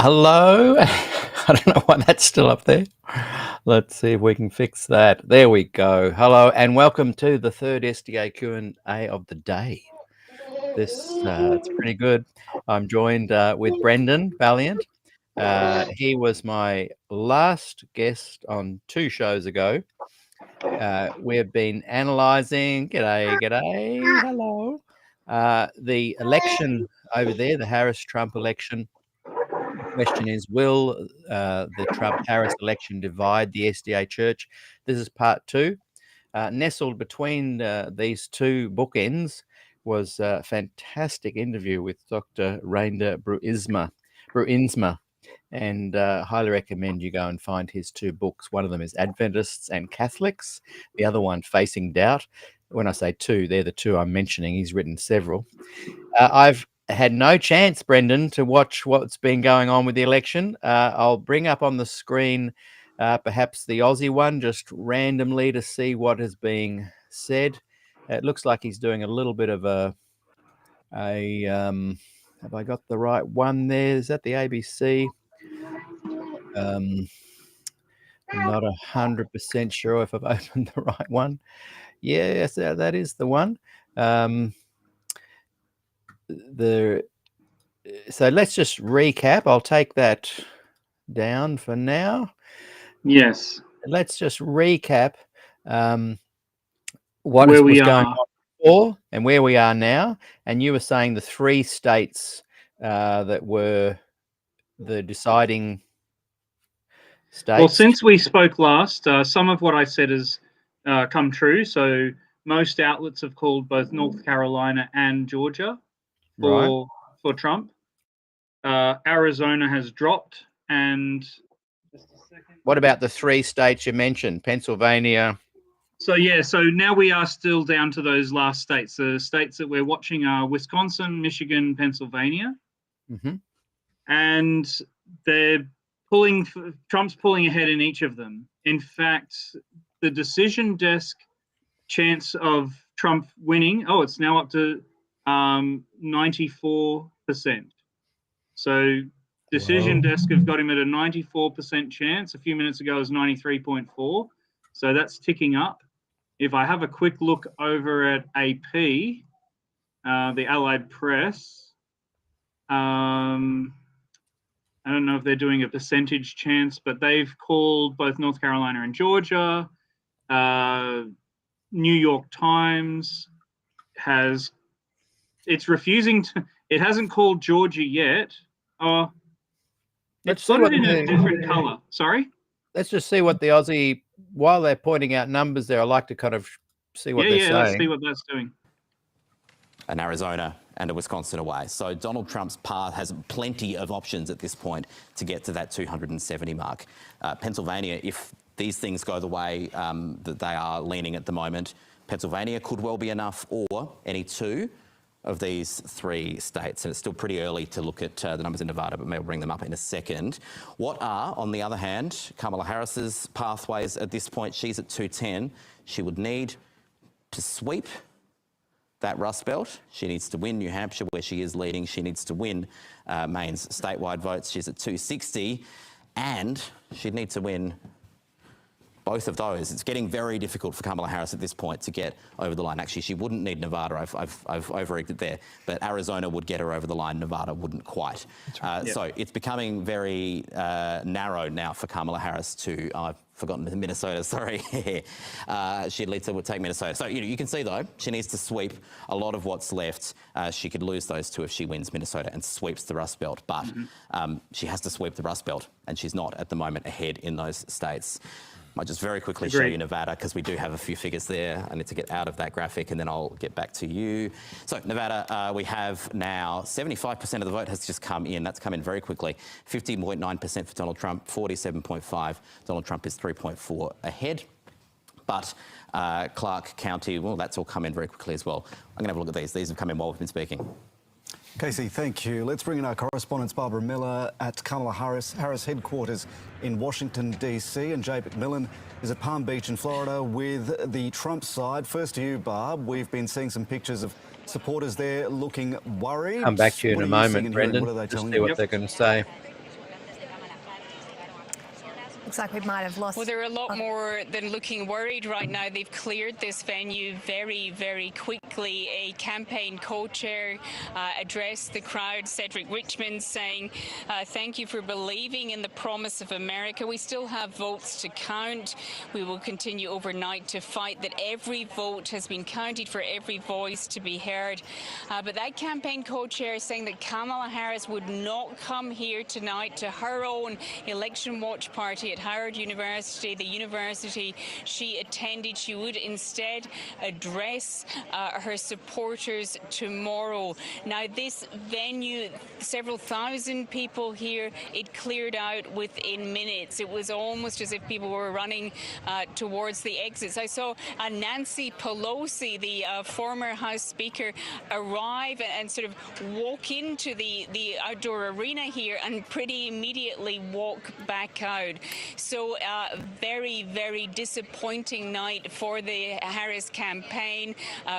Hello? I don't know why that's still up there. Let's see if we can fix that. There we go. Hello and welcome to the third SDA Q&A of the day. It's pretty good. I'm joined with Brendan Valiant. He was my last guest on 2 shows ago. We have been analysing, g'day, hello, the election over there, the Harris-Trump election. The question is, will the Trump-Harris election divide the SDA Church? This is part 2. Nestled between these 2 bookends was a fantastic interview with Dr. Reinda Bruinsma, and highly recommend you go and find his 2 books. One of them is Adventists and Catholics, the other one Facing Doubt. When I say 2, they're the 2 I'm mentioning. He's written several. I've had no chance, Brendan, to watch what's been going on with the election. I'll bring up on the screen perhaps the Aussie one, just randomly to see what is being said. It looks like he's doing a little bit of a have I got the right one there? Is that the ABC? I'm not 100% sure if I've opened the right one. Yes, that is the one. So let's just recap. I'll take that down for now. Yes. Let's just recap what was going on before and where we are now. And you were saying the 3 states that were the deciding states. Well, since we spoke last, some of what I said has come true. So most outlets have called both North Carolina and Georgia for Trump. Arizona has dropped, and just a second. What about the 3 states you mentioned? Pennsylvania. So now we are still down to those last states. The states that we're watching are Wisconsin, Michigan, Pennsylvania, and Trump's pulling ahead in each of them. In fact, the decision desk chance of Trump winning, it's now up to 94%. So decision desk have got him at a 94% chance. A few minutes ago it was 93.4. So that's ticking up. If I have a quick look over at AP, the Allied Press, I don't know if they're doing a percentage chance, but they've called both North Carolina and Georgia. New York Times it's refusing to. It hasn't called Georgia yet. It's put it in a different color. Sorry? Let's just see what the Aussie, while they're pointing out numbers there, I like to kind of see what they're saying. Let's see what that's doing. An Arizona and a Wisconsin away. So Donald Trump's path has plenty of options at this point to get to that 270 mark. Pennsylvania, if these things go the way that they are leaning at the moment, Pennsylvania could well be enough, or any 2 of these 3 states. And it's still pretty early to look at the numbers in Nevada, but maybe we'll bring them up in a second. What are, on the other hand, Kamala Harris's pathways at this point? She's at 210. She would need to sweep that Rust Belt. She needs to win New Hampshire, where she is leading. She needs to win Maine's statewide votes. She's at 260. And she'd need to win both of those. It's getting very difficult for Kamala Harris at this point to get over the line. Actually, she wouldn't need Nevada. I've over-egged there. But Arizona would get her over the line. Nevada wouldn't quite. So it's becoming very narrow now for Kamala Harris to... I've forgotten Minnesota, sorry. She'd lead to take Minnesota. So you can see, though, she needs to sweep a lot of what's left. She could lose those 2 if she wins Minnesota and sweeps the Rust Belt. But she has to sweep the Rust Belt, and she's not at the moment ahead in those states. Might just very quickly show you Nevada, because we do have a few figures there. I need to get out of that graphic and then I'll get back to you. So Nevada, we have now 75% of the vote has just come in. That's come in very quickly. 50.9% for Donald Trump, 47.5. Donald Trump is 3.4 ahead. But Clark County, well, that's all come in very quickly as well. I'm going to have a look at these. These have come in while we've been speaking. Casey, thank you. Let's bring in our correspondent Barbara Miller at Kamala Harris headquarters in Washington, D.C. And Jay McMillan is at Palm Beach in Florida with the Trump side. First to you, Barb. We've been seeing some pictures of supporters there looking worried. Come back to you in a moment, Brendan, to see what they're going to say. Looks like we might have lost. Well, they're a lot more than looking worried right now. They've cleared this venue very, very quickly. A campaign co-chair addressed the crowd, Cedric Richmond, saying, thank you for believing in the promise of America. We still have votes to count. We will continue overnight to fight that every vote has been counted, for every voice to be heard. But that campaign co-chair is saying that Kamala Harris would not come here tonight to her own election watch party at Howard University, the university she attended. She would instead address her supporters tomorrow. Now, this venue, several thousand people here, it cleared out within minutes. It was almost as if people were running towards the exits. I saw Nancy Pelosi, the former House Speaker, arrive and sort of walk into the outdoor arena here and pretty immediately walk back out. So very, very disappointing night for the Harris campaign,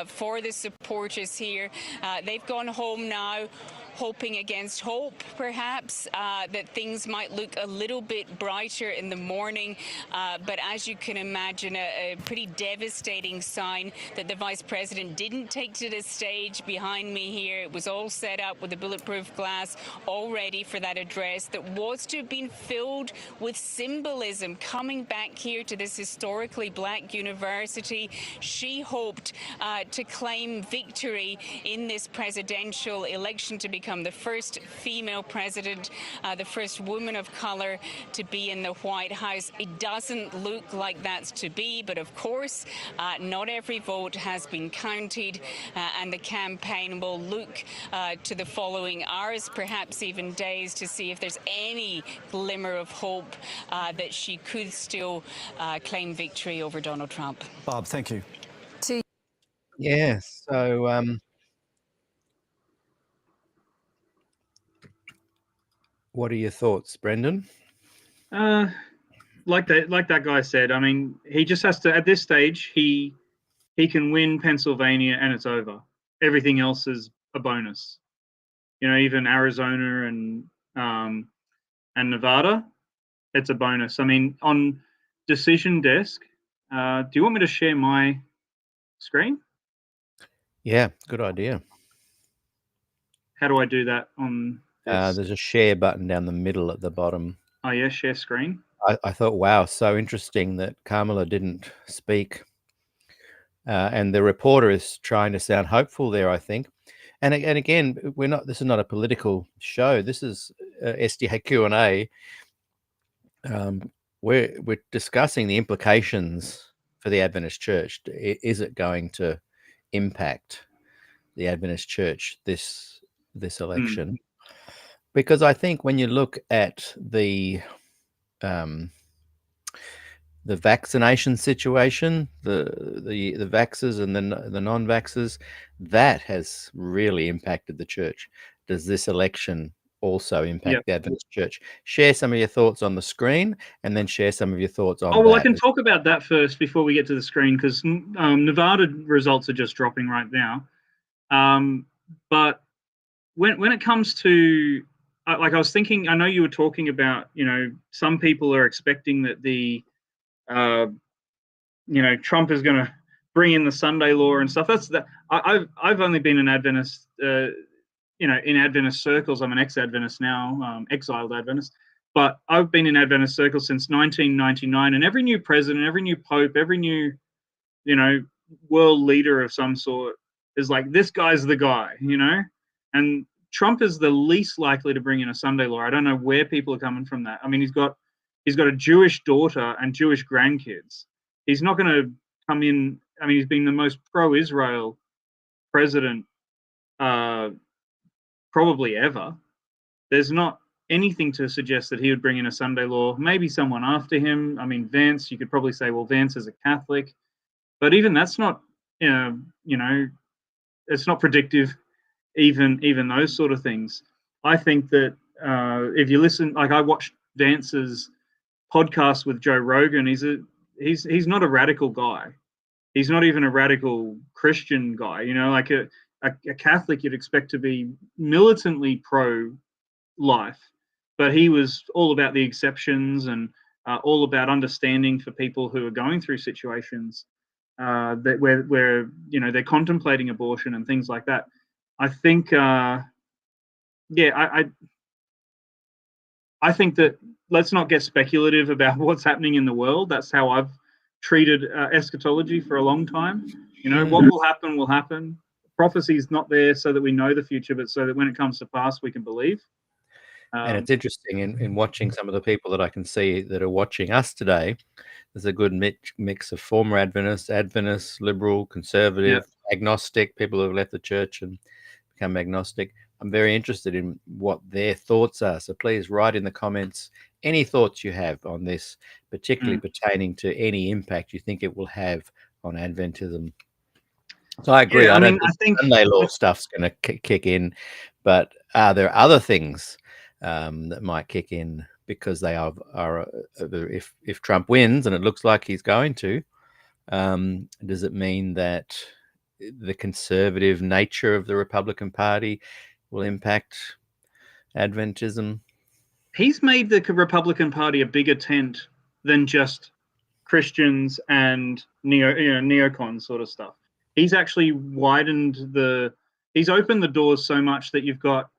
for the supporters here. They've gone home now, hoping against hope, perhaps, that things might look a little bit brighter in the morning. But as you can imagine, a pretty devastating sign that the Vice President didn't take to the stage behind me here. It was all set up with a bulletproof glass all ready for that address that was to have been filled with symbolism. Coming back here to this historically black university, she hoped to claim victory in this presidential election, to become the first female president, the first woman of color to be in the White House. It doesn't look like that's to be, but of course, not every vote has been counted, and the campaign will look to the following hours, perhaps even days, to see if there's any glimmer of hope that she could still claim victory over Donald Trump. Barb, thank you. Yeah, so what are your thoughts, Brendan? Like that guy said, I mean, he just has to, at this stage, he can win Pennsylvania and it's over. Everything else is a bonus. You know, even Arizona and Nevada, it's a bonus. I mean, on Decision Desk, do you want me to share my screen? Yeah, good idea. How do I do that on this? There's a share button down the middle at the bottom. Oh, yeah, share screen. I thought, wow, so interesting that Kamala didn't speak. And the reporter is trying to sound hopeful there, I think. And again, this is not a political show. This is SDA&A. We're discussing the implications for the Adventist Church. Is it going to impact the Adventist Church this election? Because I think when you look at the vaccination situation, the vaxxers and the non-vaxxers, that has really impacted the church. Does this election also impact the Adventist Church? Share some of your thoughts on the screen, and then share some of your thoughts on I can talk about that first before we get to the screen, because Nevada results are just dropping right now. But when it comes to, like, I was thinking, I know you were talking about, you know, some people are expecting that Trump is going to bring in the Sunday law and stuff. I've only been an Adventist, in Adventist circles. I'm an ex-Adventist now, exiled Adventist, but I've been in Adventist circles since 1999. And every new president, every new pope, every new, world leader of some sort is like, this guy's the guy, and Trump is the least likely to bring in a Sunday law. I don't know where people are coming from that. I mean, he's got a Jewish daughter and Jewish grandkids. He's not going to come in. I mean, he's been the most pro-Israel president probably ever. There's not anything to suggest that he would bring in a Sunday law. Maybe someone after him. I mean, Vance, you could probably say, well, Vance is a Catholic. But even that's not, it's not predictive, even those sort of things. I think that if you listen, like I watched Vance's podcast with Joe Rogan, he's not a radical guy. He's not even a radical Christian guy. Like a Catholic you'd expect to be militantly pro-life, but he was all about the exceptions and all about understanding for people who are going through situations that where they're contemplating abortion and things like that. I think, I think that let's not get speculative about what's happening in the world. That's how I've treated eschatology for a long time. What will happen will happen. Prophecy is not there so that we know the future, but so that when it comes to pass, we can believe. And it's interesting in watching some of the people that I can see that are watching us today. There's a good mix of former Adventists, liberal, conservative, agnostic, people who have left the church and become agnostic. I'm very interested in what their thoughts are. So please write in the comments any thoughts you have on this, particularly pertaining to any impact you think it will have on Adventism. So I agree. I don't think Sunday law stuff's going to kick in, but are there other things that might kick in because they are if Trump wins, and it looks like he's going to, does it mean that the conservative nature of the Republican Party will impact Adventism? He's made the Republican Party a bigger tent than just Christians and neocons sort of stuff. He's actually he's opened the doors so much that you've got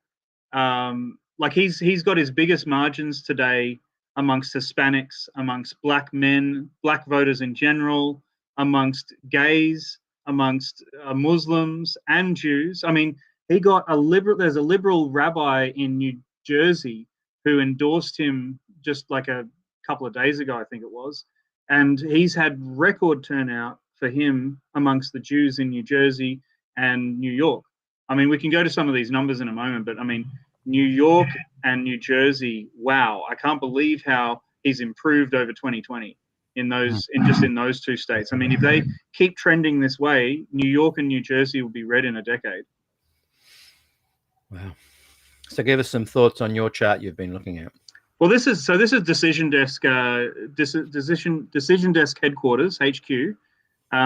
he's got his biggest margins today amongst Hispanics, amongst black men, black voters in general, amongst gays, amongst Muslims and Jews. I mean, there's a liberal rabbi in New Jersey who endorsed him just like a couple of days ago, I think it was. And he's had record turnout for him amongst the Jews in New Jersey and New York. I mean, we can go to some of these numbers in a moment, but I mean, New York and New Jersey, wow, I can't believe how he's improved over 2020 in those two states. I mean, if they keep trending this way, New York and New Jersey will be red in a decade. Wow. So give us some thoughts on your chart you've been looking at. Well, this is Decision Desk Decision Desk headquarters, HQ.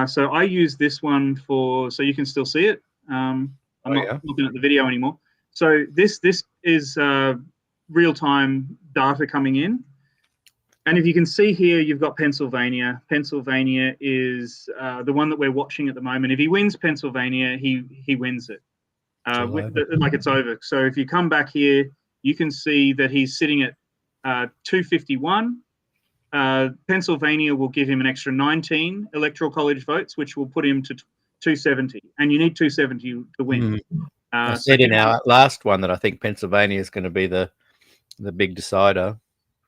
So I use this one so you can still see it. I'm not looking at the video anymore. So this is real-time data coming in. And if you can see here, you've got Pennsylvania. Pennsylvania is the one that we're watching at the moment. If he wins Pennsylvania, he wins it. It's over. So if you come back here, you can see that he's sitting at 251. Pennsylvania will give him an extra 19 electoral college votes, which will put him to 270. And you need 270 to win. I said in our last one that I think Pennsylvania is going to be the big decider.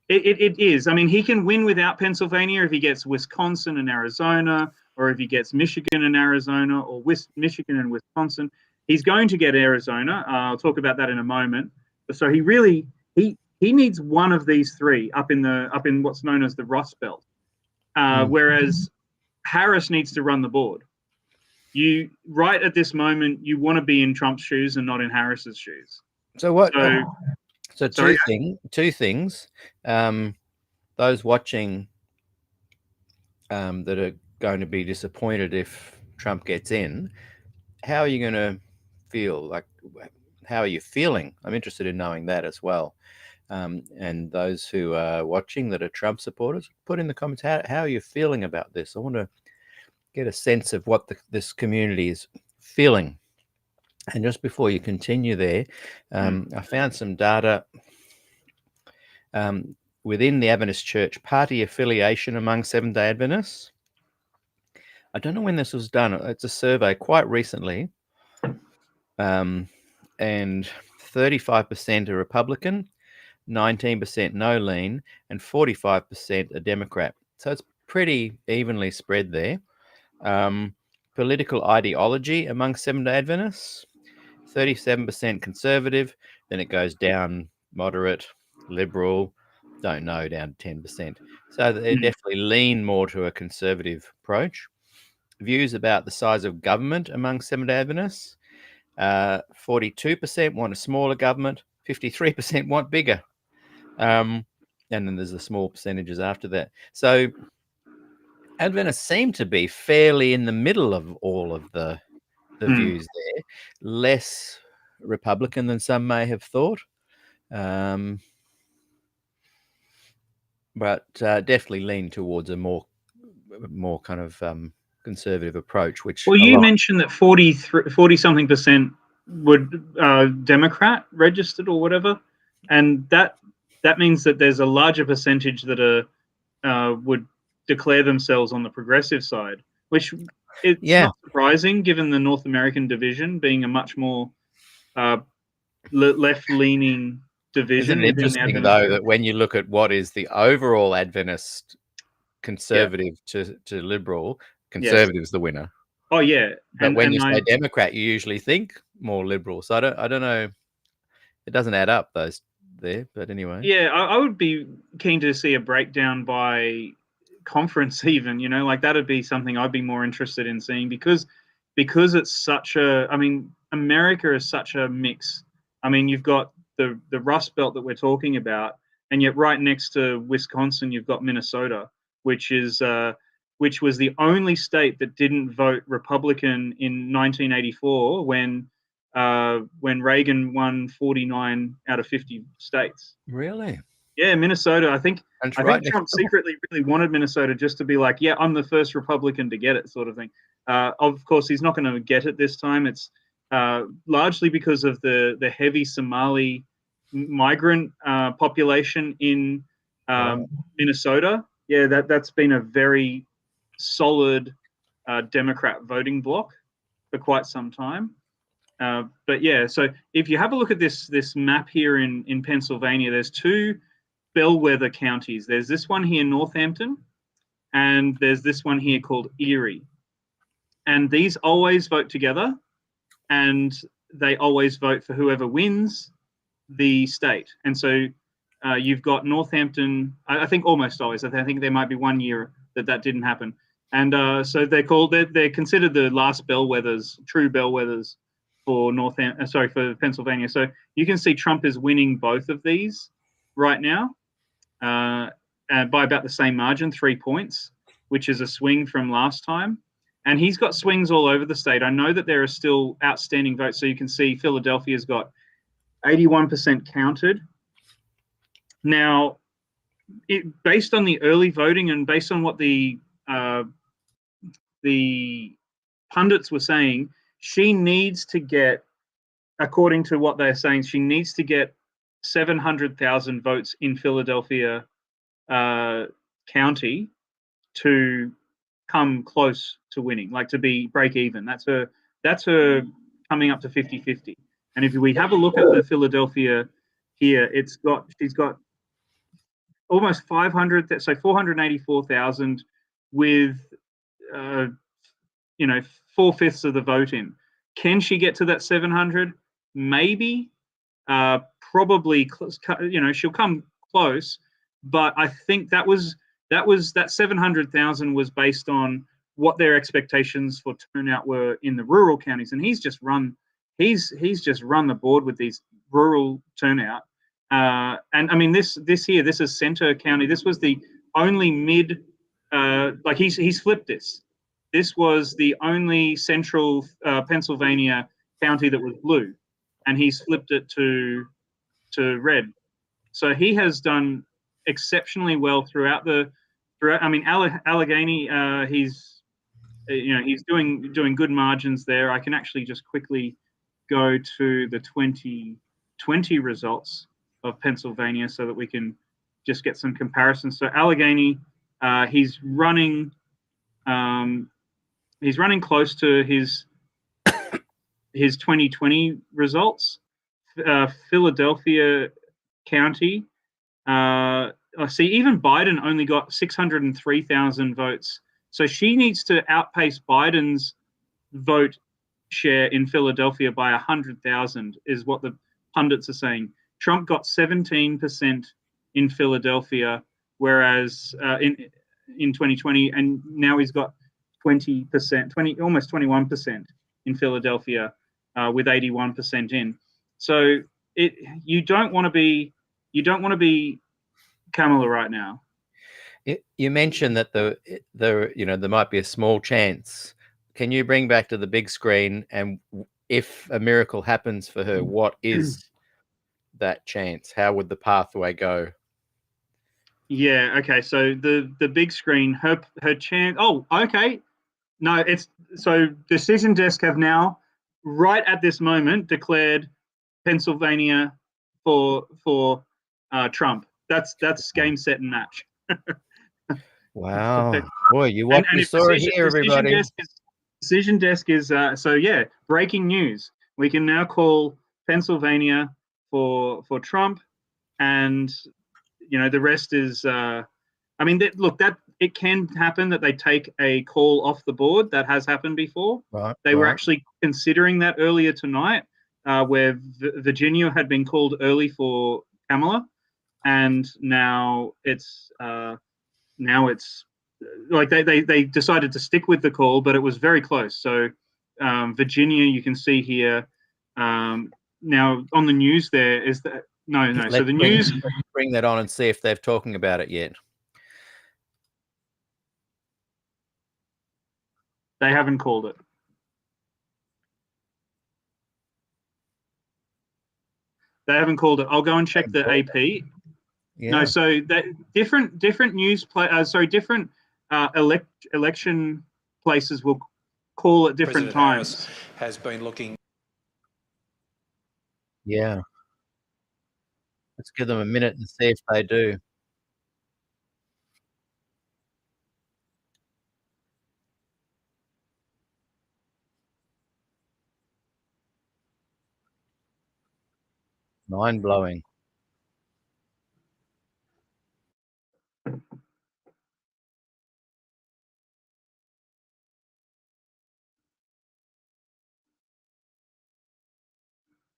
It is. I mean, he can win without Pennsylvania if he gets Wisconsin and Arizona, or if he gets Michigan and Arizona, or Michigan and Wisconsin. He's going to get Arizona. I'll talk about that in a moment. So he needs one of these three up in what's known as the Rust Belt, whereas Harris needs to run the board. Right at this moment, you want to be in Trump's shoes and not in Harris's shoes. So what? So two things. Those watching that are going to be disappointed if Trump gets in, how are you going to feel? Like, how are you feeling? I'm interested in knowing that as well. And those who are watching that are Trump supporters, put in the comments, how are you feeling about this? I want to get a sense of what this community is feeling. And just before you continue there, I found some data within the Adventist Church party affiliation among Seventh-day Adventists. I don't know when this was done. It's a survey quite recently. And 35% are Republican, 19% no lean, and 45% a Democrat. So it's pretty evenly spread there. Political ideology among Seventh-day Adventists, 37% conservative, then it goes down moderate, liberal, don't know, down to 10%. So they definitely lean more to a conservative approach. Views about the size of government among Seventh-day Adventists, 42% want a smaller government, 53% want bigger. And then there's the small percentages after that. So Adventists seem to be fairly in the middle of all of the views there, less Republican than some may have thought. but definitely lean towards a more kind of conservative approach. Which Well, you mentioned that 40 something percent would Democrat registered or whatever, and that means that there's a larger percentage that would declare themselves on the progressive side, which it's not surprising given the North American division being a much more left-leaning division. Isn't it interesting though that when you look at what is the overall Adventist conservative to liberal, conservative's the winner. Oh yeah, but when you say Democrat, you usually think more liberal. So I don't know. It doesn't add up those there, but anyway. Yeah, I would be keen to see a breakdown by conference even, you know, like that'd be something I'd be more interested in seeing because it's such a, I mean, America is such a mix. I mean, you've got the Rust Belt that we're talking about, and yet right next to Wisconsin, you've got Minnesota, which was the only state that didn't vote Republican in 1984 when Reagan won 49 out of 50 states. Really? Yeah, Minnesota. I think Trump secretly really wanted Minnesota just to be like, yeah, I'm the first Republican to get it, sort of thing. Of course, he's not going to get it this time. It's largely because of the heavy Somali migrant population in Minnesota. Yeah, that's been a very solid Democrat voting bloc for quite some time. But yeah, so if you have a look at this map here in Pennsylvania, there's two bellwether counties. There's this one here, Northampton, and there's this one here called Erie. And these always vote together, and they always vote for whoever wins the state. And so you've got Northampton, I think almost always. I think there might be 1 year that didn't happen. And so they're considered the last bellwethers, true bellwethers for for Pennsylvania. So you can see Trump is winning both of these right now by about the same margin, 3 points, which is a swing from last time. And he's got swings all over the state. I know that there are still outstanding votes. So you can see Philadelphia's got 81% counted. Now, based on the early voting and based on what the pundits were saying, she needs to get, according to what they're saying, she needs to get 700,000 votes in Philadelphia County to come close to winning, like to be break even. That's her coming up to 50-50. And if we have a look at the Philadelphia here, she's got almost 500, so 484,000 with 4/5 of the vote in. Can she get to that 700? Maybe. Probably, she'll come close, but I think that 700,000 was based on what their expectations for turnout were in the rural counties, and he's just run the board with these rural turnout. And I mean, this is Center County. This was the only he's flipped this. This was the only central Pennsylvania county that was blue, and he's flipped it to red. So he has done exceptionally well throughout. I mean, Allegheny, he's doing good margins there. I can actually just quickly go to the 2020 results of Pennsylvania so that we can just get some comparisons. So Allegheny, he's running close to his 2020 results. Philadelphia County, I see even Biden only got 603,000 votes. So she needs to outpace Biden's vote share in Philadelphia by 100,000 is what the pundits are saying. Trump got 17% in Philadelphia, whereas in 2020, and now he's got 20%, almost 21% in Philadelphia with 81% in. So you don't want to be Kamala right now. You mentioned that there might be a small chance. Can you bring back to the big screen, and if a miracle happens for her, what is that chance? How would the pathway go? Yeah. Okay. So the big screen, her chance. Oh, okay. No, it's so Decision Desk have now, right at this moment, declared Pennsylvania for Trump. That's game, set, and match. Wow. So, Boy, you and if saw it here, everybody. Decision Desk is so yeah, breaking news. We can now call Pennsylvania for Trump, and the rest is. I mean, look, that it can happen that they take a call off the board. That has happened before. Right. They were actually considering that earlier tonight, where Virginia had been called early for Kamala, and now it's like they decided to stick with the call, but it was very close. So Virginia, you can see here now on the news there is that no. So the news. Bring that on and see if they're talking about it yet. They haven't called it. They haven't called it. I'll go and check the AP. Yeah. No, so that different news different election places will call at different times. Harris has been looking. Yeah. Let's give them a minute and see if they do. Mind-blowing.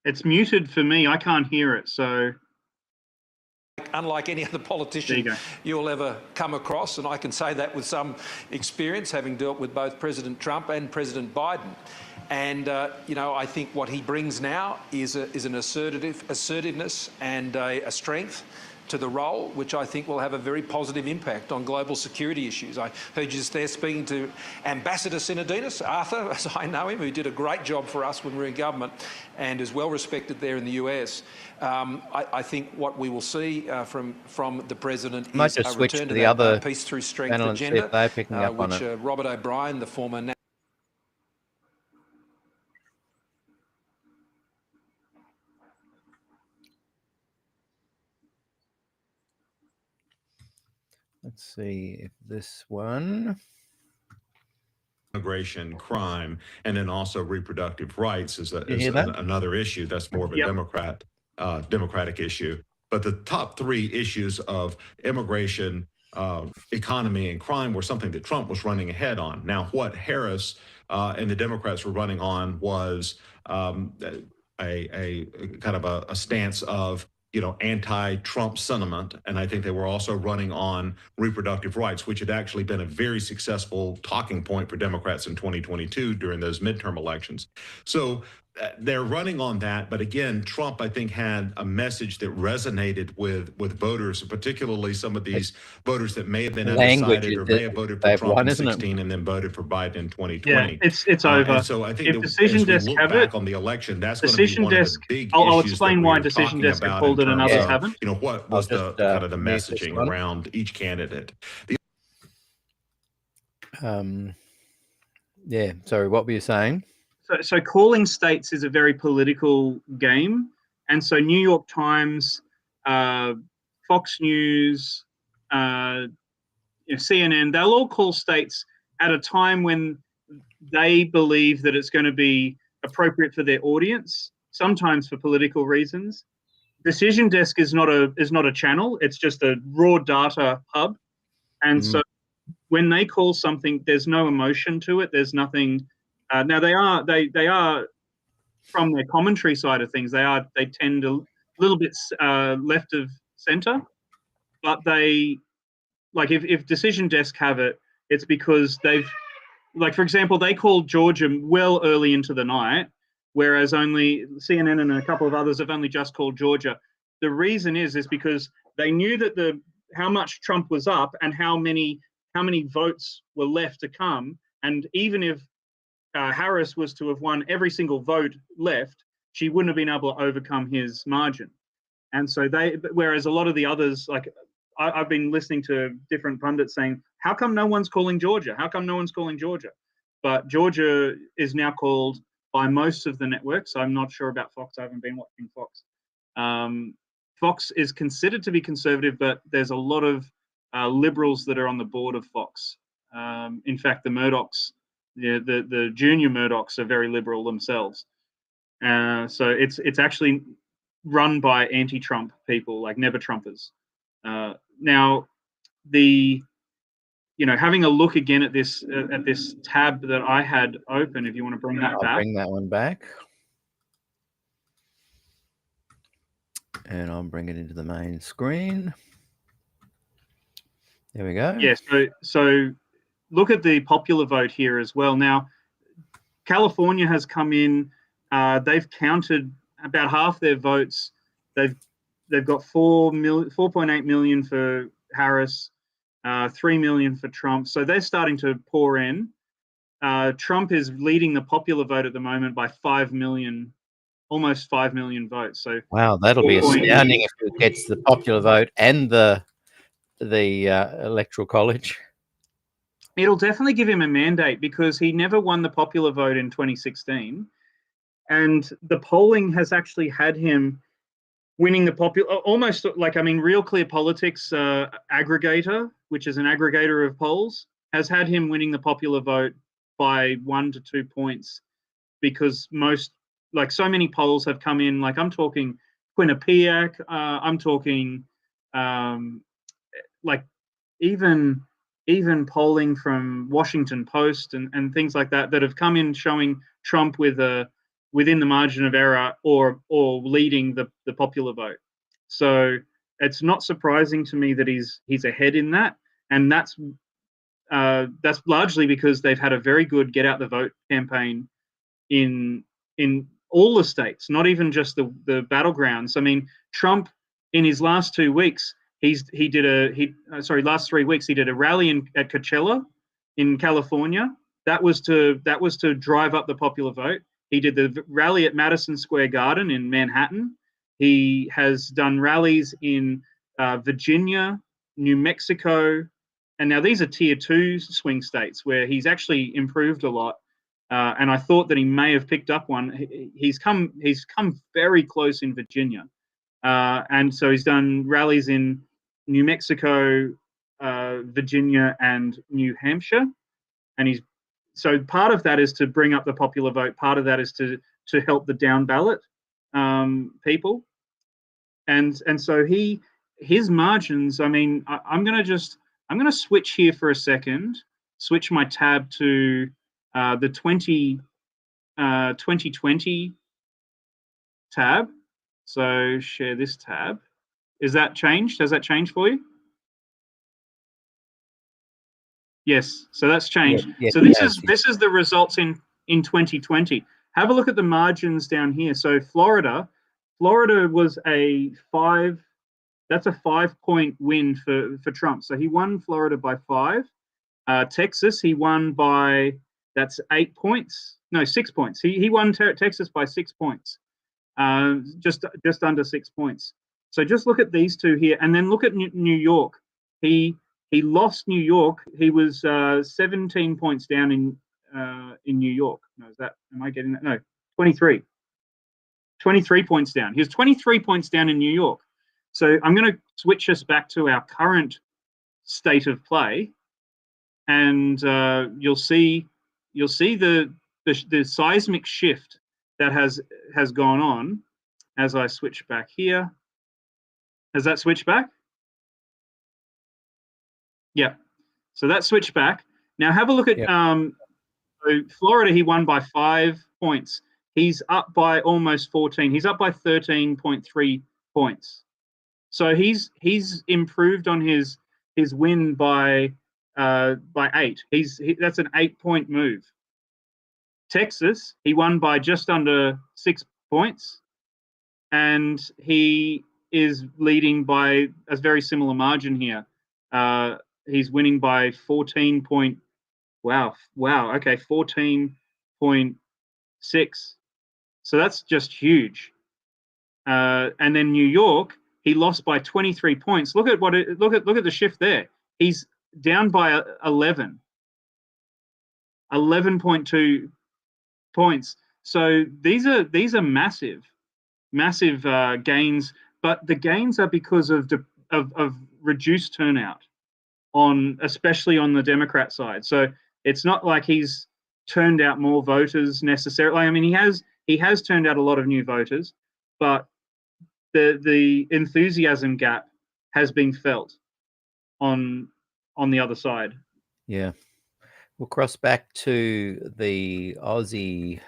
It's muted for me. I can't hear it. So Unlike any other politician you'll ever come across, and I can say that with some experience, having dealt with both President Trump and President Biden. And I think what he brings now is an assertiveness and a strength to the role, which I think will have a very positive impact on global security issues. I heard you just there speaking to Ambassador Sinodinos, Arthur, as I know him, who did a great job for us when we were in government and is well respected there in the US. I think what we will see from the President is a return to that peace through strength agenda, which Robert O'Brien, the former Let's see if this one. Immigration, crime, and then also reproductive rights is another issue that's more of a democratic issue. But the top three issues of immigration, economy, and crime were something that Trump was running ahead on. Now, what Harris and the Democrats were running on was a kind of a stance of anti-Trump sentiment. And I think they were also running on reproductive rights, which had actually been a very successful talking point for Democrats in 2022 during those midterm elections. So they're running on that. But again, Trump, I think, had a message that resonated with voters, particularly some of these voters that may have been undecided or may have voted for Trump in 2016 and then voted for Biden in 2020. Yeah, it's over. And so I think if Decision Desk look have back it, on the election, that's going to be one of the big I'll issues explain that why we're Decision talking Desk have about called it and in terms others of, haven't. what was the kind of the messaging around each candidate. Yeah, sorry, what were you saying? So calling states is a very political game. And so New York Times, Fox News, CNN, they'll all call states at a time when they believe that it's going to be appropriate for their audience, sometimes for political reasons. Decision Desk is not a channel. It's just a raw data hub. And so when they call something, there's no emotion to it. There's nothing. Now they are from their commentary side of things. They tend a little bit left of center, but they if Decision Desk have it, it's because they've for example, they called Georgia well early into the night, whereas only CNN and a couple of others have only just called Georgia. The reason is because they knew that how much Trump was up and how many votes were left to come, and even if Harris was to have won every single vote left, she wouldn't have been able to overcome his margin. And so whereas a lot of the others, I've been listening to different pundits saying, how come no one's calling Georgia? How come no one's calling Georgia? But Georgia is now called by most of the networks. I'm not sure about Fox. I haven't been watching Fox. Fox is considered to be conservative, but there's a lot of liberals that are on the board of Fox. In fact, the Murdochs, the junior Murdochs are very liberal themselves. So it's actually run by anti-Trump people, like never-Trumpers. Now, having a look again at this tab that I had open, if you want to bring that back. I'll bring that one back. And I'll bring it into the main screen. There we go. Yeah, so look at the popular vote here as well. Now, California has come in. They've counted about half their votes. They've got 4.8 million for Harris, 3 million for Trump. So they're starting to pour in. Trump is leading the popular vote at the moment by 5 million, almost 5 million votes. So wow, that'll be astounding if it gets the popular vote and the electoral college. It'll definitely give him a mandate because he never won the popular vote in 2016. And the polling has actually had him winning the popular, almost like, Real Clear Politics aggregator, which is an aggregator of polls, has had him winning the popular vote by 1 to 2 points because so many polls have come in, like I'm talking Quinnipiac, I'm talking even polling from Washington Post and things like that have come in showing Trump within the margin of error or leading the popular vote. So it's not surprising to me that he's ahead in that, and that's largely because they've had a very good get out the vote campaign in all the states, not even just the battlegrounds. Trump in his last 2 weeks, last 3 weeks, he did a rally at Coachella in California. That was to drive up the popular vote. He did the rally at Madison Square Garden in Manhattan. He has done rallies in Virginia, New Mexico, and now these are tier 2 swing states where he's actually improved a lot. And I thought that he may have picked up one. He's come very close in Virginia, and so he's done rallies in New Mexico, Virginia, and New Hampshire, and so part of that is to bring up the popular vote. Part of that is to help the down ballot people, and so his margins. I'm gonna switch here for a second. Switch my tab to the 2020 tab. So share this tab. Is that changed? Has that changed for you? Yes, so that's changed. So this is the results in 2020. Have a look at the margins down here. So Florida was that's a 5-point win for Trump. So he won Florida by 5. Texas, he won by, that's 8 points. No, 6 points. He won Texas by 6 points. Just under 6 points. So just look at these two here, and then look at New York. He lost New York. He was 17 points down in New York. No, am I getting that? No, 23. 23 points down. He was 23 points down in New York. So I'm going to switch us back to our current state of play, and you'll see the seismic shift that has gone on as I switch back here. Has that switched back? Yeah. So that switched back. Now have a look at so Florida. He won by 5 points. He's up by almost 14. He's up by 13.3 points. So he's improved on his win by 8. That's an 8-point move. Texas, he won by just under 6 points, and he is leading by a very similar margin here. He's winning by 14.6. So that's just huge. And then New York, he lost by 23 points. Look at look at the shift there. He's down by 11.2 points. So these are massive gains, but the gains are because of reduced turnout especially on the Democrat side. So it's not like he's turned out more voters necessarily. I mean, he has turned out a lot of new voters, but the enthusiasm gap has been felt on the other side. Yeah. We'll cross back to the Aussie.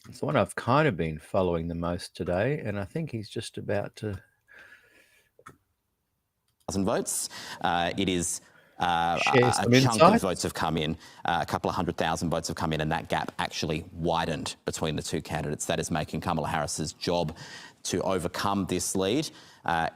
It's the one I've kind of been following the most today, and I think he's just about to... votes. It is a chunk of votes have come in, a couple of 100,000 votes have come in, and that gap actually widened between the two candidates. That is making Kamala Harris's job to overcome this lead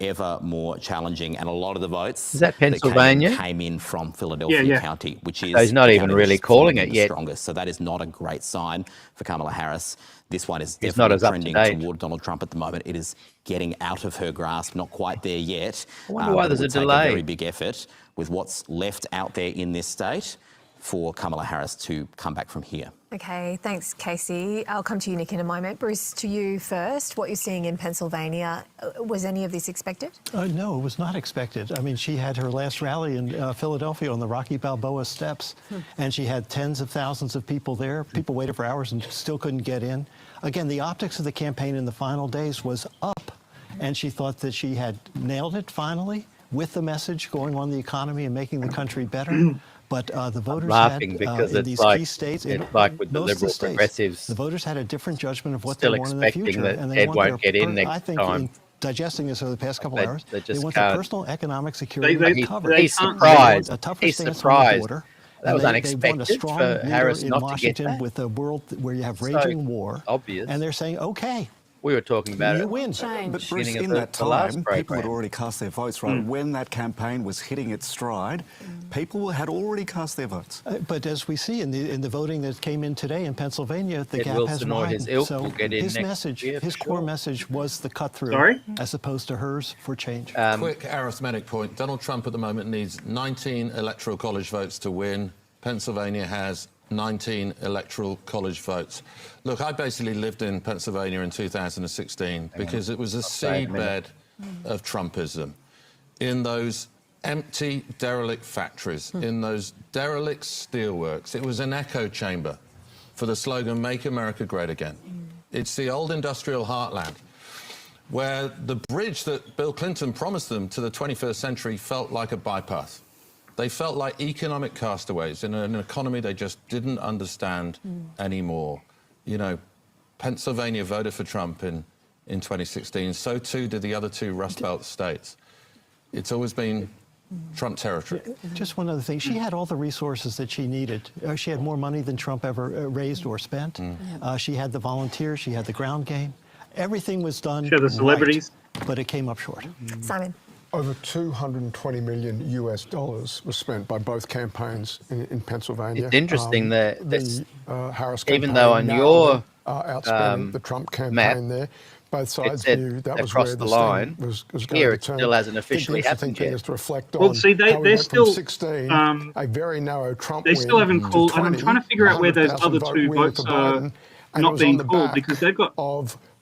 ever more challenging. And a lot of the votes is that Pennsylvania came in from Philadelphia County, which is he's not even really calling it yet. Strongest. So that is not a great sign for Kamala Harris. This one is definitely trending toward Donald Trump at the moment. It is getting out of her grasp, not quite there yet. I wonder why there's a delay. A very big effort with what's left out there in this state for Kamala Harris to come back from here. Okay, thanks, Casey. I'll come to you, Nick, in a moment. Bruce, to you first. What you're seeing in Pennsylvania, was any of this expected? No, it was not expected. I mean, she had her last rally in Philadelphia on the Rocky Balboa steps, and she had tens of thousands of people there. People waited for hours and still couldn't get in. Again, the optics of the campaign in the final days was up, and she thought that she had nailed it finally with the message going on the economy and making the country better. But the voters had, in these key states, it's like with the Liberal progressives, the voters had a different judgment of what they want in the future. And they want their, I think in digesting this over the past couple of hours, they want their personal economic security covered. He's surprised. A tougher He's stance surprised. On the border. That was unexpected they want a strong for Harris in not Washington to get that. With a world where you have raging war. Obvious. And they're saying, okay. We were talking about you win. But Bruce, in that time, people had already cast their votes, right? When that campaign was hitting its stride, people had already cast their votes. But as we see in the voting that came in today in Pennsylvania, the gap has widened. So his message, his core message was the cut through, as opposed to hers for change. Quick arithmetic point. Donald Trump at the moment needs 19 electoral college votes to win. Pennsylvania has 19 electoral college votes. Look, I basically lived in Pennsylvania in 2016 because it was a seedbed of Trumpism. In those empty, derelict factories, in those derelict steelworks, it was an echo chamber for the slogan, "Make America Great Again." It's the old industrial heartland where the bridge that Bill Clinton promised them to the 21st century felt like a bypass. They felt like economic castaways in an economy they just didn't understand anymore. You know, Pennsylvania voted for Trump in 2016. So too did the other two Rust Belt states. It's always been Trump territory. Just one other thing. She had all the resources that she needed. She had more money than Trump ever raised or spent. She had the volunteers. She had the ground game. Everything was done She had the celebrities. Right, but it came up short. Simon. Over $220 million was spent by both campaigns in Pennsylvania. It's interesting that Harris campaign, even though on your outspending the Trump campaign there, both sides knew that was where the line was going here to it turn. still hasn't officially happened yet. Is to reflect on see, they're still 16, a very narrow Trump they still haven't called. And I'm trying to figure out where those other two votes are not being called because they've got.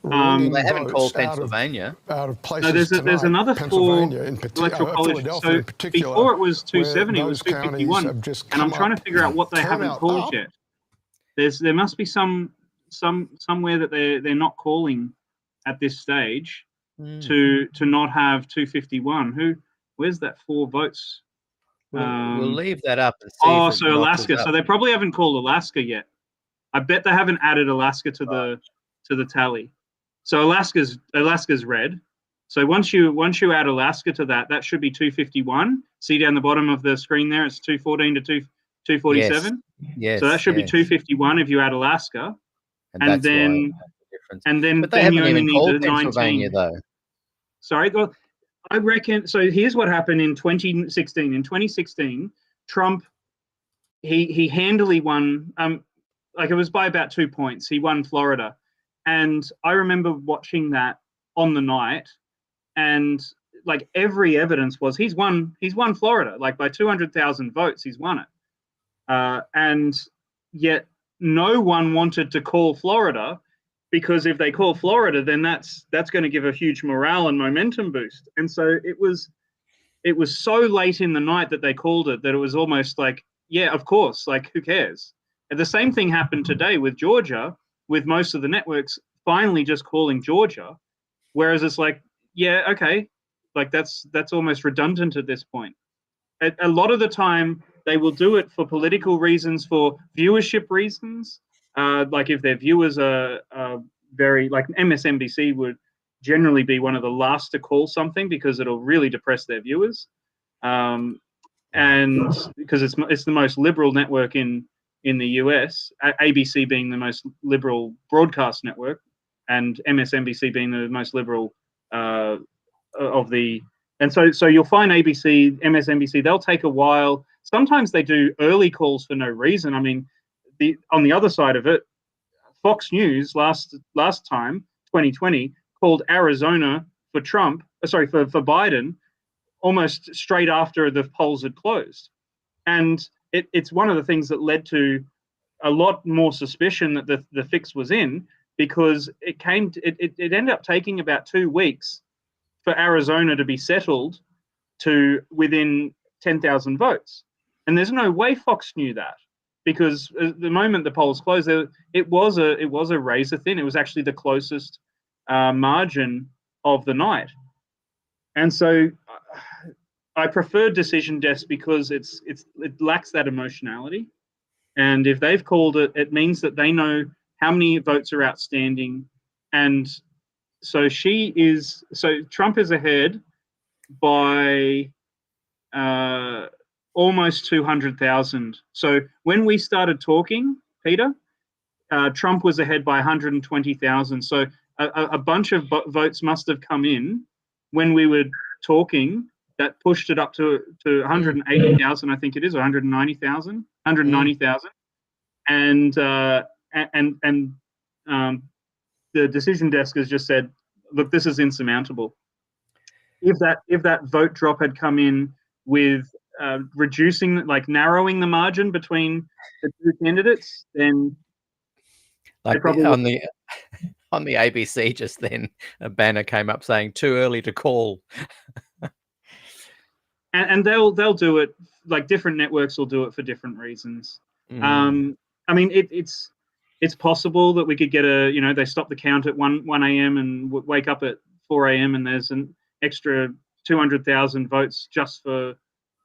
They haven't called Pennsylvania. Out of places no, there's another 4 electoral college. So before it was 270, it was 251. And I'm trying to figure out what they haven't called yet. There must be somewhere that they're not calling at this stage to not have 251. Where's that 4 votes? We'll leave that up. And see so Alaska. So they probably haven't called Alaska yet. I bet they haven't added Alaska to the tally. So Alaska's red. So once you add Alaska to that should be 251. See down the bottom of the screen there, it's 214 to 247. Yes. So that should be 251 if you add Alaska, and then but they haven't you only even need called the Pennsylvania 19. though. Sorry, well, I reckon. So here's what happened in 2016. In 2016, Trump he handily won. Like it was by about 2 points. He won Florida. And I remember watching that on the night, and like every evidence was he's won Florida, like by 200,000 votes, he's won it. And yet no one wanted to call Florida, because if they call Florida, then that's going to give a huge morale and momentum boost. And so it was so late in the night that they called it that it was almost like, yeah, of course, like who cares? And the same thing happened today with Georgia, with most of the networks finally just calling Georgia, whereas it's like, yeah, okay, like that's almost redundant at this point. A lot of the time, they will do it for political reasons, for viewership reasons. Like if their viewers are very, like MSNBC would generally be one of the last to call something because it'll really depress their viewers. And because it's the most liberal network in the US, ABC being the most liberal broadcast network, and MSNBC being the most liberal of the. And so you'll find ABC, MSNBC, they'll take a while. Sometimes they do early calls for no reason. I mean, on the other side of it, Fox News last time, 2020, called Arizona for Biden almost straight after the polls had closed. And it's one of the things that led to a lot more suspicion that the fix was in, because it ended up taking about 2 weeks for Arizona to be settled to within 10,000 votes. And there's no way Fox knew that, because the moment the polls closed, it was a razor thin. It was actually the closest margin of the night. And so I prefer Decision Desk because it lacks that emotionality. And if they've called it, it means that they know how many votes are outstanding. And so Trump is ahead by almost 200,000. So when we started talking, Peter, Trump was ahead by 120,000. So a bunch of votes must have come in when we were talking that pushed it up to 180,000, I think it is, or 190,000. And the Decision Desk has just said, look, this is insurmountable. If that vote drop had come in with reducing, like narrowing the margin between the two candidates, then like probably on the ABC just then, a banner came up saying "too early to call." and they'll do it, like different networks will do it for different reasons. I mean, it's possible that we could get they stop the count at 1 a.m. and wake up at 4 a.m. and there's an extra 200,000 votes just for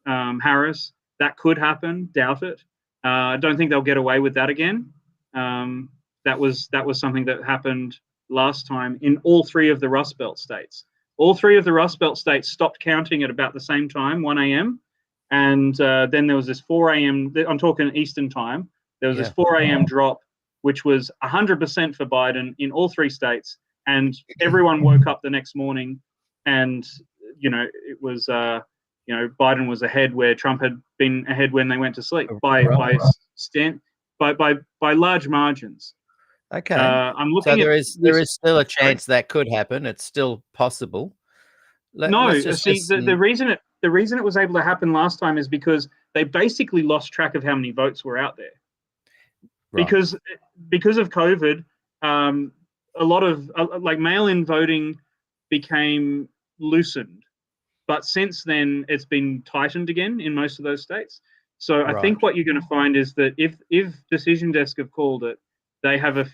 Harris. That could happen. Doubt it. I don't think they'll get away with that again. That was something that happened last time in all 3 of the Rust Belt states. All 3 of the Rust Belt states stopped counting at about the same time, 1 a.m. And then there was this 4 a.m. I'm talking Eastern time. There was this 4 a.m. drop, which was 100% for Biden in all 3 states. And everyone woke up the next morning and, it was, Biden was ahead where Trump had been ahead when they went to sleep by large margins. Okay. I'm looking so there is still a chance that could happen. It's still possible. The reason it was able to happen last time is because they basically lost track of how many votes were out there. Right. Because of COVID, a lot of like mail-in voting became loosened, but since then it's been tightened again in most of those states. So I think what you're going to find is that if Decision Desk have called it, they have a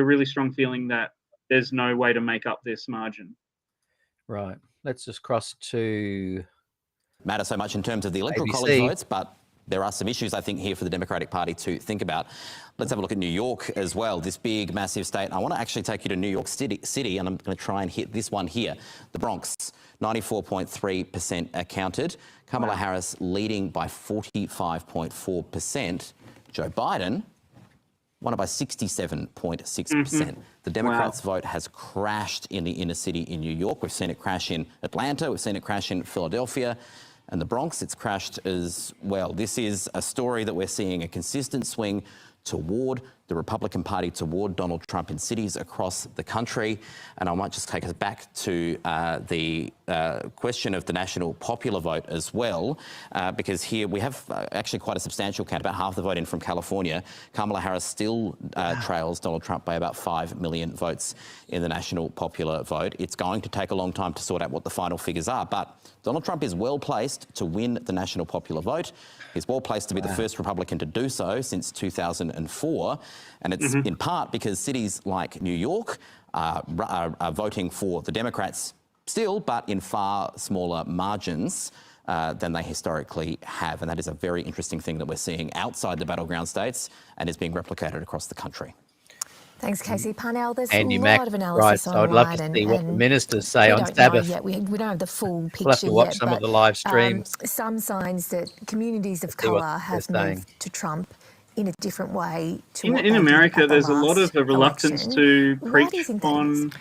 really strong feeling that there's no way to make up this margin. Right. Let's just cross to matter so much in terms of the electoral college votes, but there are some issues, I think, here for the Democratic Party to think about. Let's have a look at New York as well, this big, massive state. I want to actually take you to New York City, and I'm going to try and hit this one here. The Bronx, 94.3% accounted. Kamala Harris leading by 45.4%. Joe Biden won it by 67.6%. The Democrats' vote has crashed in the inner city in New York. We've seen it crash in Atlanta. We've seen it crash in Philadelphia. And the Bronx, it's crashed as well. This is a story that we're seeing a consistent swing toward the Republican Party toward Donald Trump in cities across the country. And I might just take us back to the question of the national popular vote as well, because here we have actually quite a substantial count, about half the vote in from California. Kamala Harris still trails Donald Trump by about 5 million votes in the national popular vote. It's going to take a long time to sort out what the final figures are, but Donald Trump is well placed to win the national popular vote. He's well placed to be the first Republican to do so since 2004. And it's in part because cities like New York are voting for the Democrats still, but in far smaller margins than they historically have. And that is a very interesting thing that we're seeing outside the battleground states and is being replicated across the country. Thanks, Casey. Parnell, there's Andy a Mack, lot of analysis right, online. so I'd love to see what the ministers say on Sabbath. We don't have the full picture We'll have to watch yet, some but of the live streams. Some signs that communities of colour have moved to Trump in a different way to what in they America. did at There's the a lot of last reluctance election. to Why preach do you think on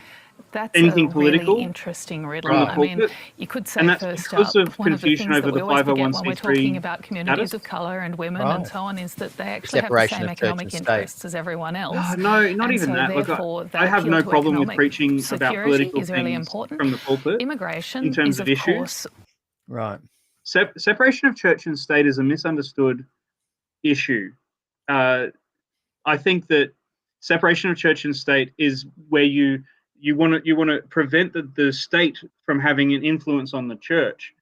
That's anything a political. really interesting riddle. From the I mean, pulpit. you could say And that's first because up, of one of the confusion things that over we the always forget when we're 501c3 talking about communities status. of colour and women Right. and so on is that they actually have the Separation same of church economic and interests state. as everyone else. No, not And even so that. Look, therefore, I that have appeal no to problem with economic preaching about security political is really things important. from the pulpit. Immigration in terms is, of of issues. course, Right. Separation of church and state is a misunderstood issue. I think that separation of church and state is where you want to prevent the state from having an influence on the church,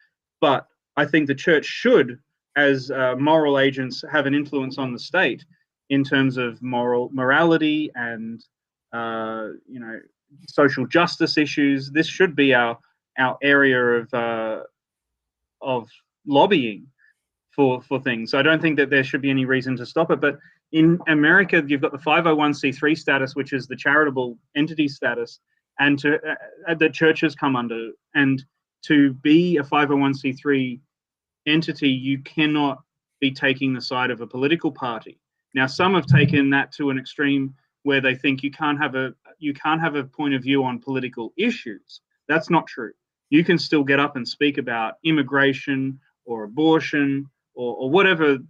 but I think the church should, as moral agents, have an influence on the state in terms of morality and social justice issues. This should be our area of lobbying for things. So I don't think that there should be any reason to stop it. But in America, you've got the 501c3 status, which is the charitable entity status, and that churches come under. And to be a 501c3 entity, you cannot be taking the side of a political party. Now, some have taken that to an extreme where they think you can't have a point of view on political issues. That's not true. You can still get up and speak about immigration or abortion or whatever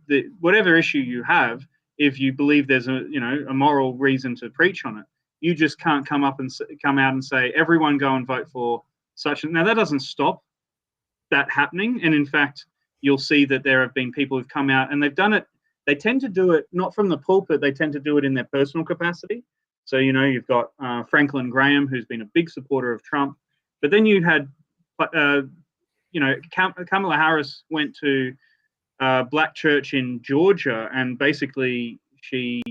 issue you have. If you believe there's a moral reason to preach on it, you just can't come out and say everyone go and vote for such. Now that doesn't stop that happening, and in fact, you'll see that there have been people who've come out and they've done it. They tend to do it not from the pulpit. They tend to do it in their personal capacity. So you've got Franklin Graham, who's been a big supporter of Trump, but then you had Kamala Harris went to black church in Georgia, and basically she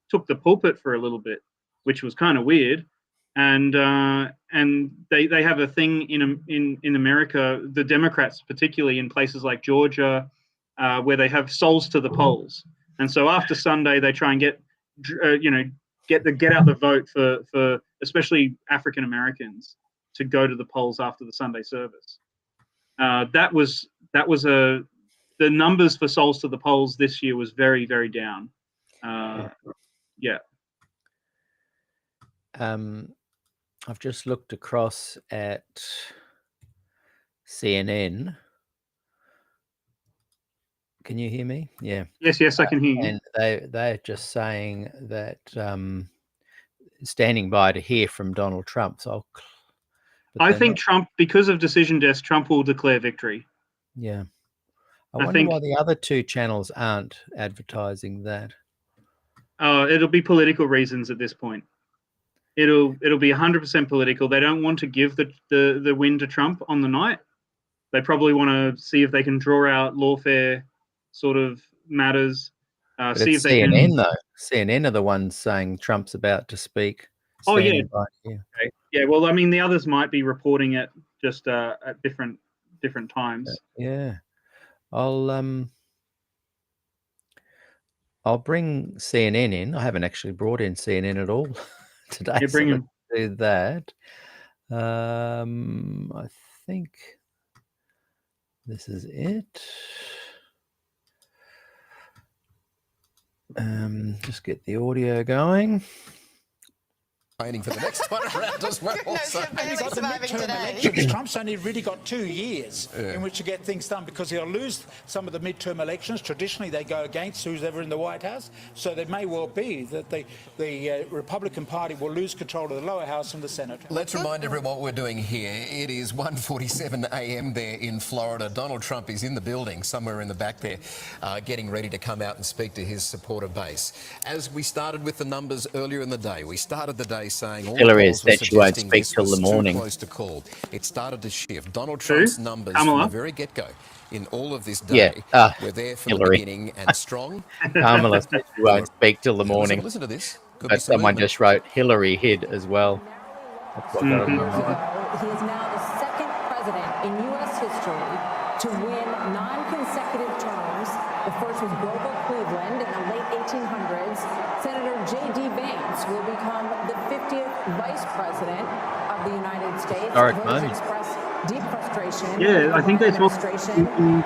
took the pulpit for a little bit, which was kind of weird. And they have a thing in America, the Democrats particularly in places like Georgia, where they have souls to the polls. And so after Sunday, they try and get out the vote for especially African Americans to go to the polls after the Sunday service. The numbers for souls to the polls this year was very, very down. Yeah. I've just looked across at CNN. Can you hear me? Yeah. Yes, I can hear you. And they're just saying that standing by to hear from Donald Trump. So I think Trump, because of Decision Desk, Trump will declare victory. Yeah. I wonder why the other two channels aren't advertising that. It'll be political reasons at this point. It'll be 100% political. They don't want to give the win to Trump on the night. They probably want to see if they can draw out lawfare sort of matters. See if they CNN can. though. CNN are the ones saying Trump's about to speak. Oh yeah. Yeah. Okay. Yeah. Well, I mean, the others might be reporting it just at different times. Yeah. I'll bring CNN in. I haven't actually brought in CNN at all today. You bring him. Do that. I think this is it. Just get the audio going. campaigning for the next one around as well. Goodness, you're barely surviving today. Trump's only really got 2 years in which to get things done, because he'll lose some of the midterm elections. Traditionally, they go against who's ever in the White House. So it may well be that the Republican Party will lose control of the lower house and the Senate. Let's remind everyone what we're doing here. It is 1:47 a.m. there in Florida. Donald Trump is in the building, somewhere in the back there, getting ready to come out and speak to his supporter base. As we started with the numbers earlier in the day, we started the day saying all Hillary polls were said she won't suggesting speak this till was the morning. too close to call. It started to shift. Donald Trump's numbers from the very get-go in all of this day were there from Hillary. the beginning and strong. Kamala said she won't speak till the morning. Listen to this. But someone just wrote Hillary hid as well. That's what got it. He is now the second president in U.S. history to win 9 consecutive terms. The first was Grover Cleveland in the late 1800s. Senator J.D. Vance will become the 50th vice president of the United States. Historic Voters moment. expressed deep frustration. Yeah, I think they talked administration in the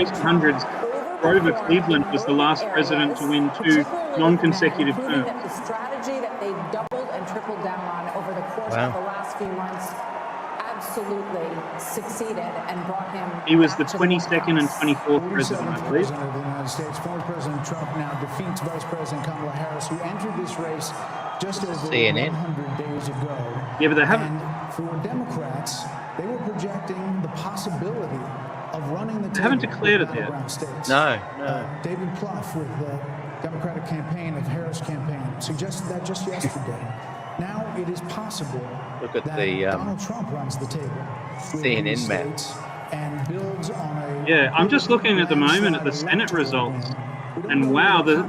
1800s. Grover Cleveland was the last president to win 2 non-consecutive terms. The strategy that they doubled and tripled down on over the course of the last few months absolutely succeeded and brought him. He was the 22nd and 24th president, I believe. President of the United States, former President Trump now defeats Vice President Kamala Harris, who entered this race just over 100 days ago. Yeah, but they haven't. And for Democrats, they were projecting the possibility of running the. They haven't declared it yet. No. David Plouffe with the Democratic campaign of Harris campaign suggested that just yesterday. Now it is possible Look at that the Donald Trump runs the table. CNN map. And builds on a. Yeah, I'm just looking at the moment at the Senate results, and wow, they've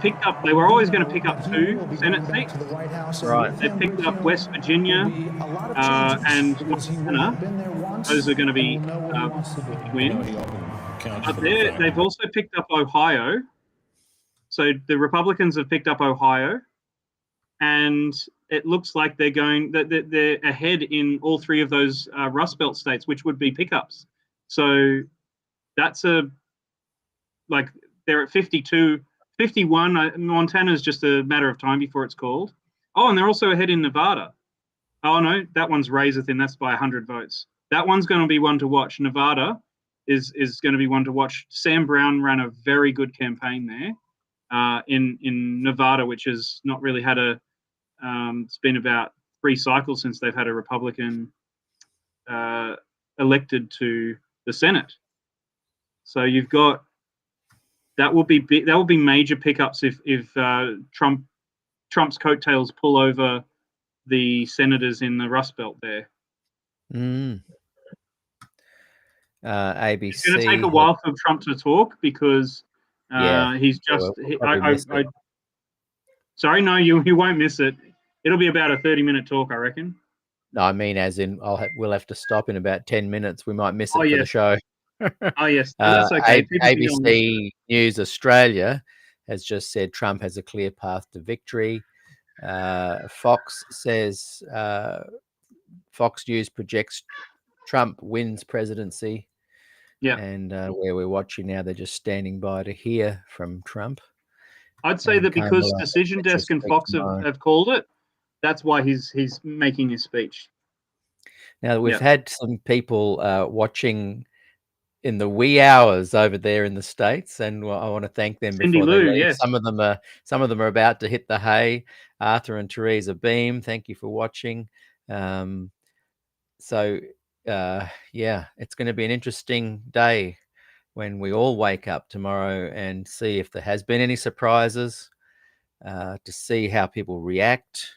picked up. They were always going to pick up 2 Senate seats. Right. They picked up West Virginia and Montana. Those are going to be wins. But they've also picked up Ohio. So the Republicans have picked up Ohio, and it looks like they're ahead in all 3 of those Rust Belt states, which would be pickups. So that's they're at 52, 51. Montana's just a matter of time before it's called. Oh, and they're also ahead in Nevada. Oh no, that one's Razor-thin. That's by 100 votes. That one's going to be one to watch. Nevada is going to be one to watch. Sam Brown ran a very good campaign there in Nevada, which has not really had it's been about 3 cycles since they've had a Republican elected to the Senate. So you've got that will be major pickups if Trump's coattails pull over the senators in the Rust Belt there. ABC. It's going to take a while for Trump to talk because he's just. Sorry, no, you won't miss it. It'll be about a 30-minute talk, I reckon. No, I mean, as in, we'll have to stop in about 10 minutes. We might miss it for the show. Oh yes, that's okay. ABC News Australia has just said Trump has a clear path to victory. Fox says Fox News projects Trump wins presidency. Yeah, and where we're watching now, they're just standing by to hear from Trump. I'd say that because Decision Desk and Fox have called it, that's why he's making his speech. Now we've had some people watching in the wee hours over there in the States, and I want to thank them before they leave. Yes. Some of them are about to hit the hay. Arthur and Teresa Beam, thank you for watching. It's going to be an interesting day when we all wake up tomorrow and see if there has been any surprises, to see how people react.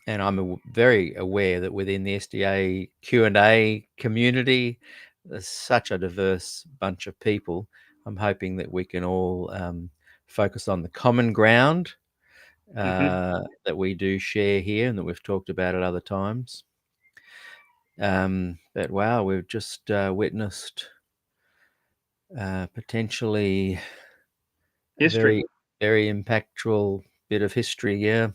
And I'm very aware that within the SDA Q&A community, there's such a diverse bunch of people. I'm hoping that we can all focus on the common ground that we do share here and that we've talked about at other times. But wow, we've just witnessed potentially history. Very impactful bit of history. Yeah.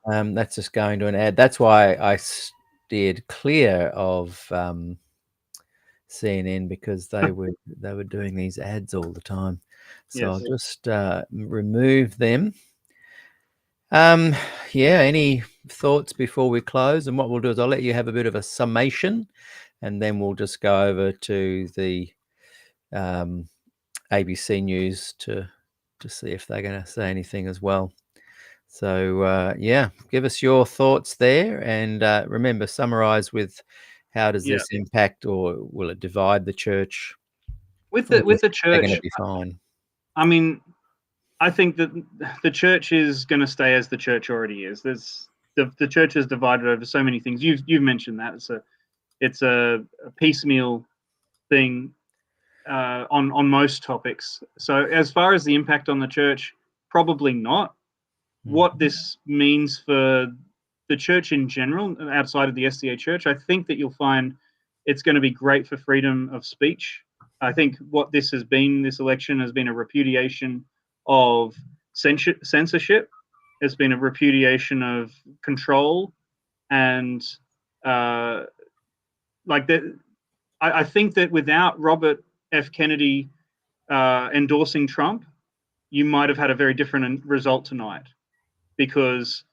That's just going to an ad. That's why I steered clear of CNN, because they were doing these ads all the time. So Yes. I'll just remove them. Yeah, any thoughts before we close? And what we'll do is I'll let you have a bit of a summation, and then we'll just go over to the ABC News to see if they're going to say anything as well. So yeah, give us your thoughts there, and remember, summarize with how does this impact, or will it divide the church? With the church, they're going to be fine. I mean, I think that the church is going to stay as the church already is. The church is divided over so many things. You've mentioned that it's a piecemeal thing on most topics. So as far as the impact on the church, probably not. What this means for the church in general, outside of the SDA church, I think that you'll find it's going to be great for freedom of speech. I think what this has been, this election has been a repudiation of censorship. It's been a repudiation of control, and like that. I think that without Robert F. Kennedy endorsing Trump, you might have had a very different result tonight, because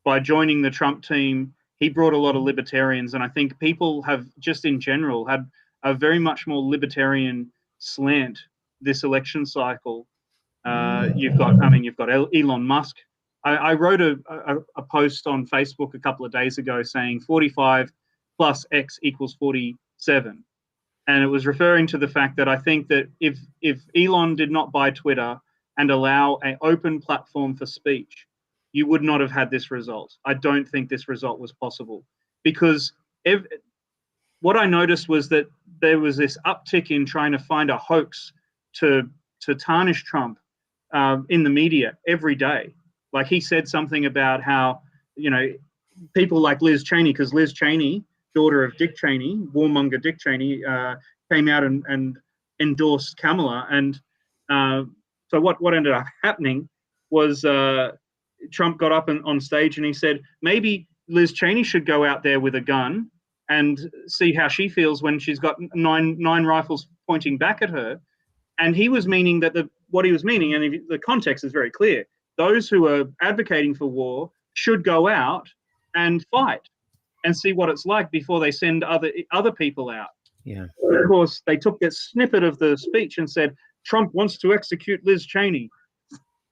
by joining the Trump team, he brought a lot of libertarians, and I think people have just in general had a very much more libertarian slant this election cycle. You've got Elon Musk. I wrote a post on Facebook a couple of days ago saying 45 plus X equals 47. And it was referring to the fact that I think that if Elon did not buy Twitter and allow an open platform for speech, you would not have had this result. I don't think this result was possible, because what I noticed was that there was this uptick in trying to find a hoax to tarnish Trump in the media every day. Like, he said something about how, people like Liz Cheney, because Liz Cheney, daughter of Dick Cheney, warmonger Dick Cheney, came out and endorsed Kamala. And so what ended up happening was Trump got up on stage and he said, maybe Liz Cheney should go out there with a gun and see how she feels when she's got nine rifles pointing back at her. And he was meaning that what he was meaning, and the context is very clear, those who are advocating for war should go out and fight and see what it's like before they send other people out. Yeah. Of course, they took that snippet of the speech and said, Trump wants to execute Liz Cheney.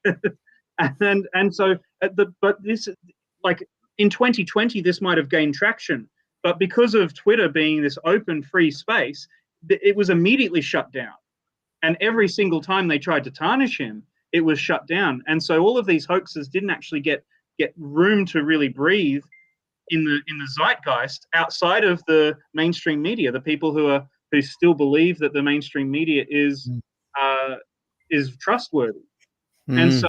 But this, like, in 2020, this might have gained traction, but because of Twitter being this open, free space, it was immediately shut down. And every single time they tried to tarnish him, it was shut down. And so all of these hoaxes didn't actually get room to really breathe in the zeitgeist outside of the mainstream media. The people who still believe that the mainstream media is trustworthy. And so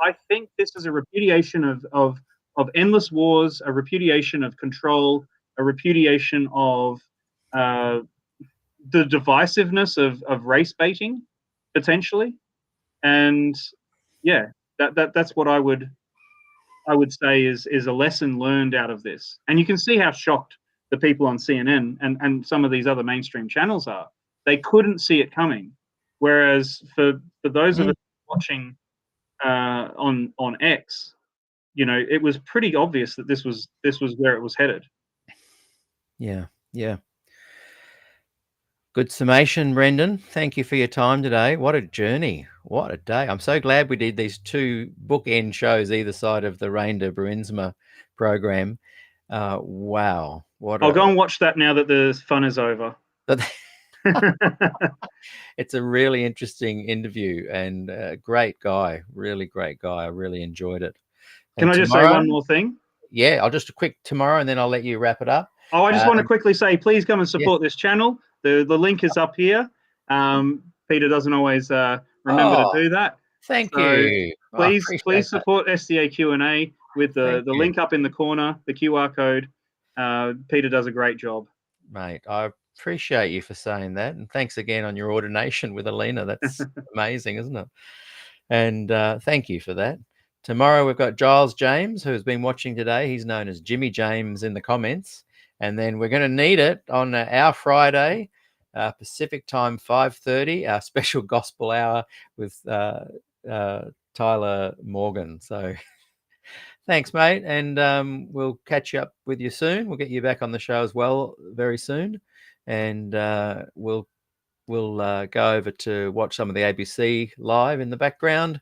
I think this is a repudiation of endless wars, a repudiation of control, a repudiation of the divisiveness of race baiting, potentially. And yeah, that's what I would say is a lesson learned out of this. And you can see how shocked the people on CNN and some of these other mainstream channels are. They couldn't see it coming. Whereas for those of us watching on X, it was pretty obvious that this was where it was headed. Yeah. Good summation, Brendan. Thank you for your time today. What a journey. What a day. I'm so glad we did these two bookend shows either side of the Rainer Bruinsma program. Wow. I'll go and watch that now that the fun is over. It's a really interesting interview, and great guy, really great guy. I really enjoyed it. Can I just say one more thing? Yeah, I'll just a quick tomorrow, and then I'll let you wrap it up. Oh, I just want to quickly say, please come and support this channel. The link is up here. Peter doesn't always remember to do that. Thank you. Please support SDA&A with the link up in the corner, the QR code. Peter does a great job. Mate, I appreciate you for saying that. And thanks again on your ordination with Alina. That's amazing, isn't it? And thank you for that. Tomorrow we've got Giles James, who has been watching today. He's known as Jimmy James in the comments. And then we're going to need it on our Friday. Pacific time 5:30, our special gospel hour with Tyler Morgan. So thanks, mate, and we'll catch up with you soon. We'll get you back on the show as well very soon, and we'll go over to watch some of the ABC live in the background.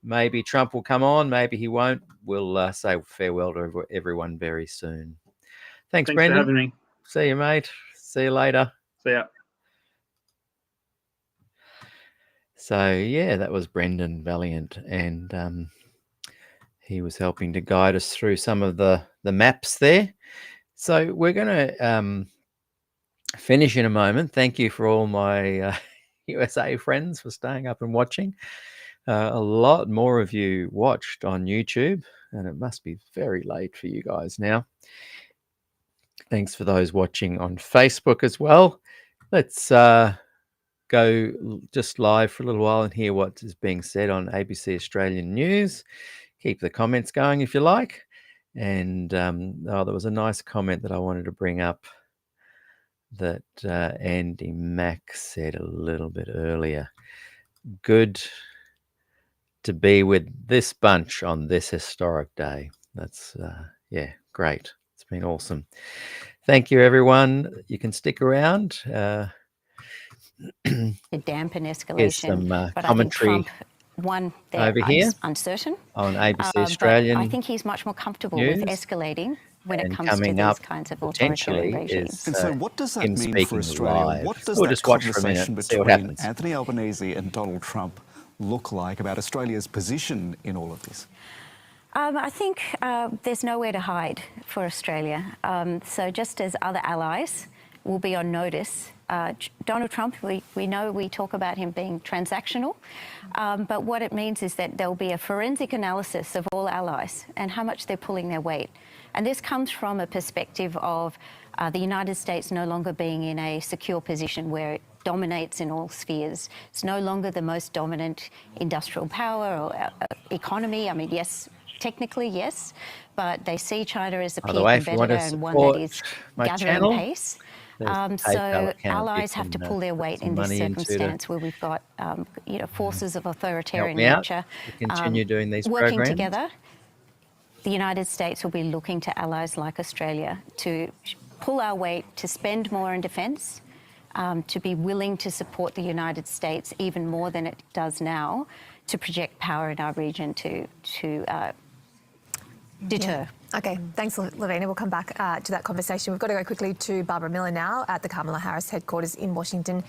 Maybe Trump will come on, maybe he won't. We'll say farewell to everyone very soon. Thanks, Brendan. For having me. See you, mate. See you later. See ya. So, yeah, that was Brendan Valiant, and he was helping to guide us through some of the maps there. So we're going to finish in a moment. Thank you for all my USA friends for staying up and watching. A lot more of you watched on YouTube, and it must be very late for you guys now. Thanks for those watching on Facebook as well. Let's go just live for a little while and hear what is being said on ABC Australian News. Keep the comments going if you like. And there was a nice comment that I wanted to bring up that Andy Mack said a little bit earlier. Good to be with this bunch on this historic day. That's, great. It's been awesome. Thank you, everyone. You can stick around. To dampen escalation. Here's some but commentary I think Trump won there over here uncertain. On ABC Australian I think he's much more comfortable News. with escalating when it comes to Coming these up kinds of authoritarian regimes. And so what does that him mean for speaking Australia? live. What does We'll that just watch for a conversation minute, see what between happens. Anthony Albanese and Donald Trump look like about Australia's position in all of this? I think there's nowhere to hide for Australia. So just as other allies will be on notice, Donald Trump, we know we talk about him being transactional, but what it means is that there'll be a forensic analysis of all allies and how much they're pulling their weight. And this comes from a perspective of the United States no longer being in a secure position where it dominates in all spheres. It's no longer the most dominant industrial power or economy. I mean, yes, technically, yes, but they see China as a peer competitor and one that is gathering pace. So allies have to pull their weight in this circumstance where we've got forces of authoritarian nature continue doing these working programs. together. The United States will be looking to allies like Australia to pull our weight, to spend more in defence, to be willing to support the United States even more than it does now, to project power in our region to deter. Okay, thanks, Lavina. We'll come back to that conversation. We've got to go quickly to Barbara Miller now at the Kamala Harris headquarters in Washington,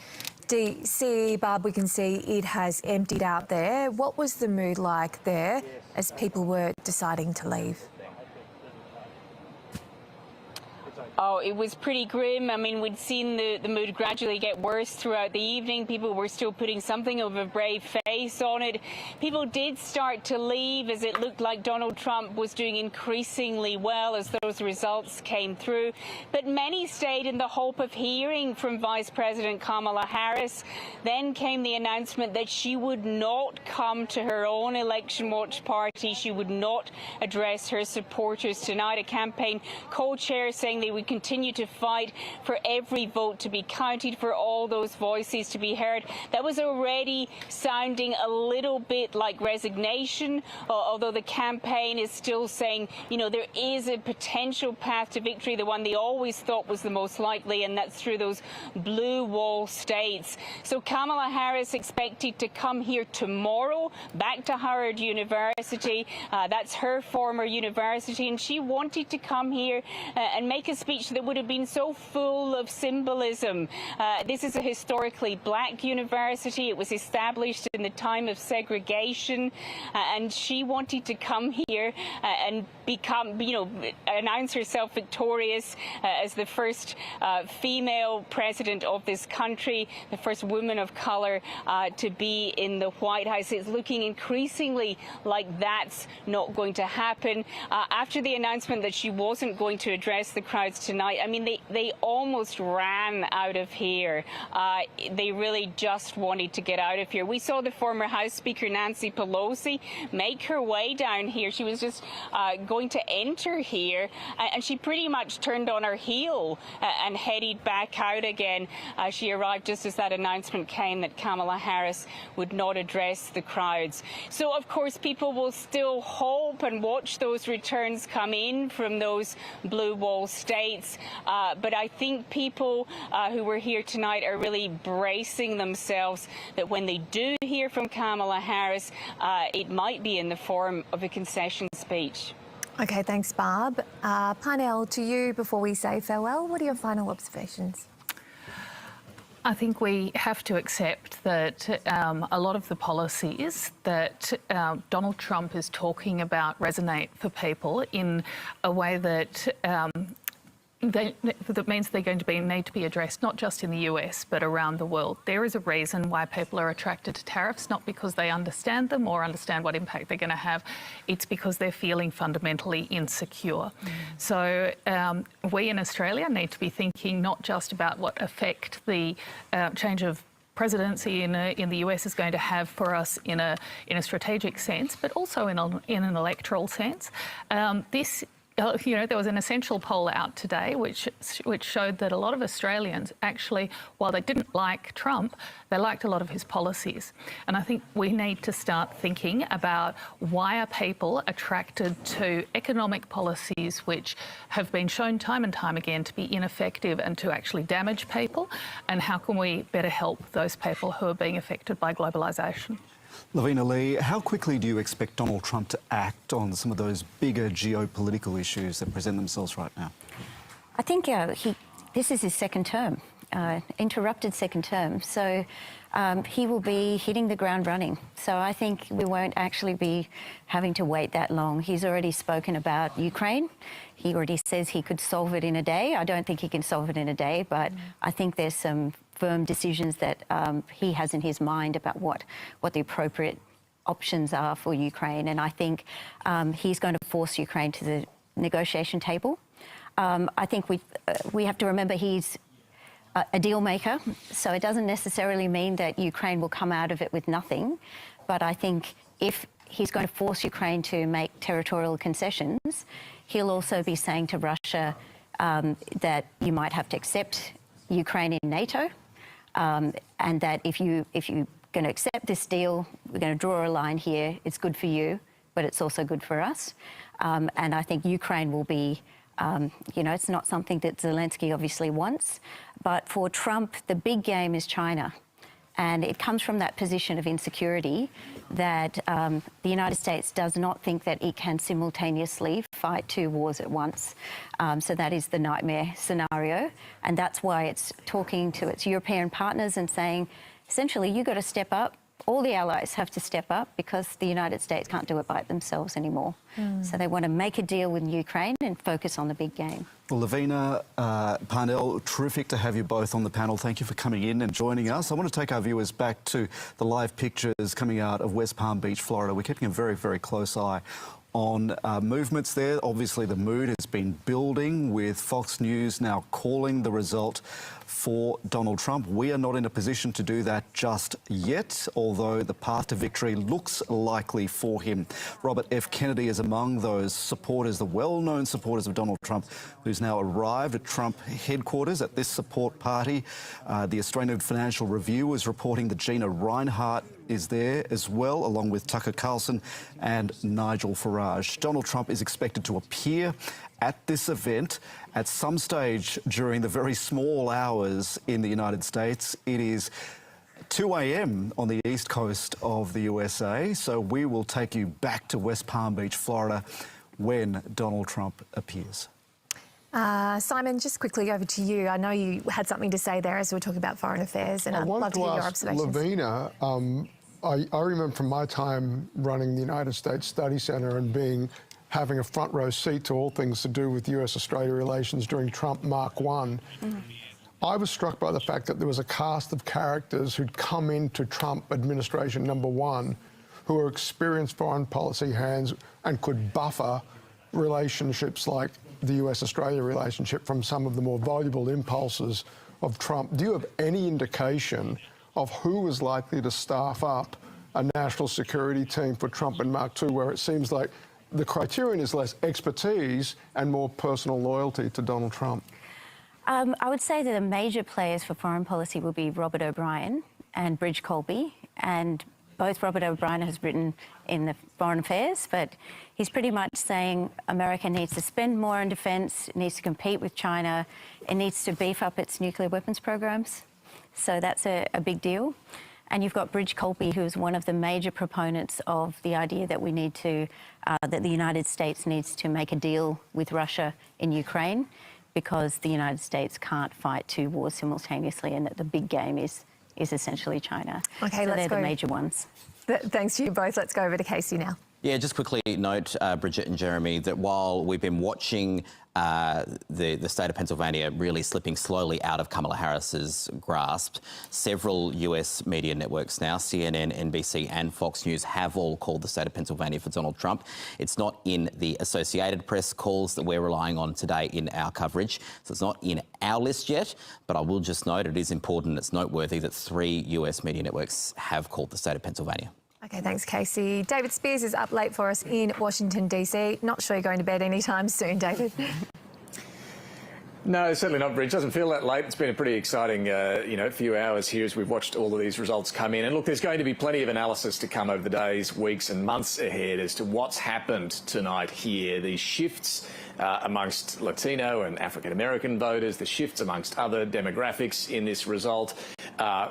D.C. Barb, we can see it has emptied out there. What was the mood like there as people were deciding to leave? Oh, it was pretty grim. I mean, we'd seen the mood gradually get worse throughout the evening. People were still putting something of a brave face on it. People did start to leave as it looked like Donald Trump was doing increasingly well as those results came through. But many stayed in the hope of hearing from Vice President Kamala Harris. Then came the announcement that she would not come to her own election watch party. She would not address her supporters tonight. A campaign co-chair saying they would continue to fight for every vote to be counted, for all those voices to be heard. That was already sounding a little bit like resignation, although the campaign is still saying, you know, there is a potential path to victory, the one they always thought was the most likely, and that's through those blue wall states. So Kamala Harris expected to come here tomorrow, back to Howard University. That's her former university, and she wanted to come here and make a speech that would have been so full of symbolism. This is a historically black university. It was established in the time of segregation, and she wanted to come here and become, you know, announce herself victorious as the first female president of this country, the first woman of color to be in the White House. It's looking increasingly like that's not going to happen. After the announcement that she wasn't going to address the crowds tonight, I mean, they almost ran out of here. They really just wanted to get out of here. We saw the former House Speaker Nancy Pelosi make her way down here. She was just going to enter here, and she pretty much turned on her heel and headed back out again. She arrived just as that announcement came that Kamala Harris would not address the crowds. So, of course, people will still hope and watch those returns come in from those blue wall states. But I think people who were here tonight are really bracing themselves that when they do hear from Kamala Harris, it might be in the form of a concession speech. OK, thanks, Barb. Parnell, to you before we say farewell, what are your final observations? I think we have to accept that a lot of the policies that Donald Trump is talking about resonate for people in a way that that means they're going to need to be addressed not just in the US but around the world. There is a reason why people are attracted to tariffs, not because they understand them or understand what impact they're going to have. It's because they're feeling fundamentally insecure. So we in Australia need to be thinking not just about what effect the change of presidency in the US is going to have for us in a strategic sense, but also in an electoral sense. There was an Essential poll out today which showed that a lot of Australians actually, while they didn't like Trump, they liked a lot of his policies. And I think we need to start thinking about why are people attracted to economic policies which have been shown time and time again to be ineffective and to actually damage people, and how can we better help those people who are being affected by globalisation. Lavina Lee, how quickly do you expect Donald Trump to act on some of those bigger geopolitical issues that present themselves right now? I think this is his second term, interrupted second term. So he will be hitting the ground running. So I think we won't actually be having to wait that long. He's already spoken about Ukraine. He already says he could solve it in a day. I don't think he can solve it in a day, but I think there's some firm decisions that he has in his mind about what the appropriate options are for Ukraine. And I think he's going to force Ukraine to the negotiation table. I think we have to remember he's a deal maker, so it doesn't necessarily mean that Ukraine will come out of it with nothing. But I think if he's going to force Ukraine to make territorial concessions, he'll also be saying to Russia that you might have to accept Ukraine in NATO, and that if you're going to accept this deal, we're going to draw a line here. It's good for you, but it's also good for us. And I think Ukraine will be, it's not something that Zelensky obviously wants, but for Trump, the big game is China. And it comes from that position of insecurity that the United States does not think that it can simultaneously fight two wars at once. So that is the nightmare scenario. And that's why it's talking to its European partners and saying, essentially, you've got to step up. All the allies have to step up because the United States can't do it by themselves anymore. So they want to make a deal with Ukraine and focus on the big game. Well, Lavina, Parnell, terrific to have you both on the panel. Thank you for coming in and joining us. I want to take our viewers back to the live pictures coming out of West Palm Beach, Florida. We're keeping a very, very close eye on movements there. Obviously, the mood has been building with Fox News now calling the result for Donald Trump. We are not in a position to do that just yet, although the path to victory looks likely for him. Robert F. Kennedy is among those supporters, the well-known supporters of Donald Trump, who's now arrived at Trump headquarters at this support party. The Australian Financial Review is reporting that Gina Reinhart is there as well, along with Tucker Carlson and Nigel Farage. Donald Trump is expected to appear at this event at some stage during the very small hours in the United States. It is 2 a.m. on the east coast of the USA, so we will take you back to West Palm Beach, Florida, when Donald Trump appears. Simon, just quickly over to you. I know you had something to say there as we were talking about foreign affairs, and I'd love to hear your observations. Lavina, I remember from my time running the United States Study Centre and having a front row seat to all things to do with US-Australia relations during Trump Mark I. I was struck by the fact that there was a cast of characters who'd come into Trump administration number one who were experienced foreign policy hands and could buffer relationships like the US-Australia relationship from some of the more voluble impulses of Trump. Do you have any indication of who is likely to staff up a national security team for Trump and Mark II, where it seems like the criterion is less expertise and more personal loyalty to Donald Trump? I would say that the major players for foreign policy will be Robert O'Brien and Bridge Colby, and both Robert O'Brien has written in the Foreign Affairs, but he's pretty much saying America needs to spend more on defence, it needs to compete with China, it needs to beef up its nuclear weapons programs. So that's a big deal. And you've got Bridge Colby, who's one of the major proponents of the idea that we need to, that the United States needs to make a deal with Russia in Ukraine, because the United States can't fight two wars simultaneously, and that the big game is essentially China. Okay, so they're the major ones. Thanks to you both. Let's go over to Casey now. Yeah, just quickly note, Bridget and Jeremy, that while we've been watching the state of Pennsylvania really slipping slowly out of Kamala Harris's grasp, several US media networks now, CNN, NBC and Fox News, have all called the state of Pennsylvania for Donald Trump. It's not in the Associated Press calls that we're relying on today in our coverage, so it's not in our list yet, but I will just note it is important, it's noteworthy that 3 US media networks have called the state of Pennsylvania. Okay, thanks, Casey. David Spears is up late for us in Washington, D.C. Not sure you're going to bed anytime soon, David. No, certainly not, Bridge. Doesn't feel that late. It's been a pretty exciting, few hours here as we've watched all of these results come in. And look, there's going to be plenty of analysis to come over the days, weeks and months ahead as to what's happened tonight here. These shifts amongst Latino and African-American voters, the shifts amongst other demographics in this result,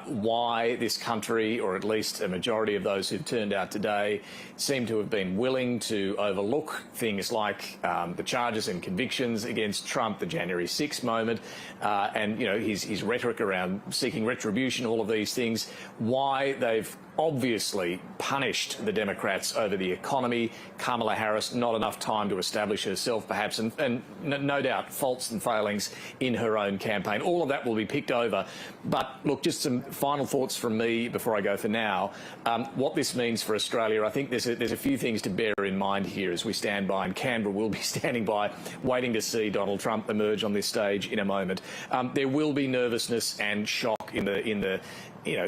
why this country, or at least a majority of those who've turned out today, seem to have been willing to overlook things like the charges and convictions against Trump, the January 6th moment, and his rhetoric around seeking retribution, all of these things, why they've obviously punished the Democrats over the economy. Kamala Harris, not enough time to establish herself, perhaps, and no doubt faults and failings in her own campaign. All of that will be picked over. But look, just some final thoughts from me before I go for now. What this means for Australia, I think there's a few things to bear in mind here as we stand by, and Canberra will be standing by, waiting to see Donald Trump emerge on this stage in a moment. There will be nervousness and shock in the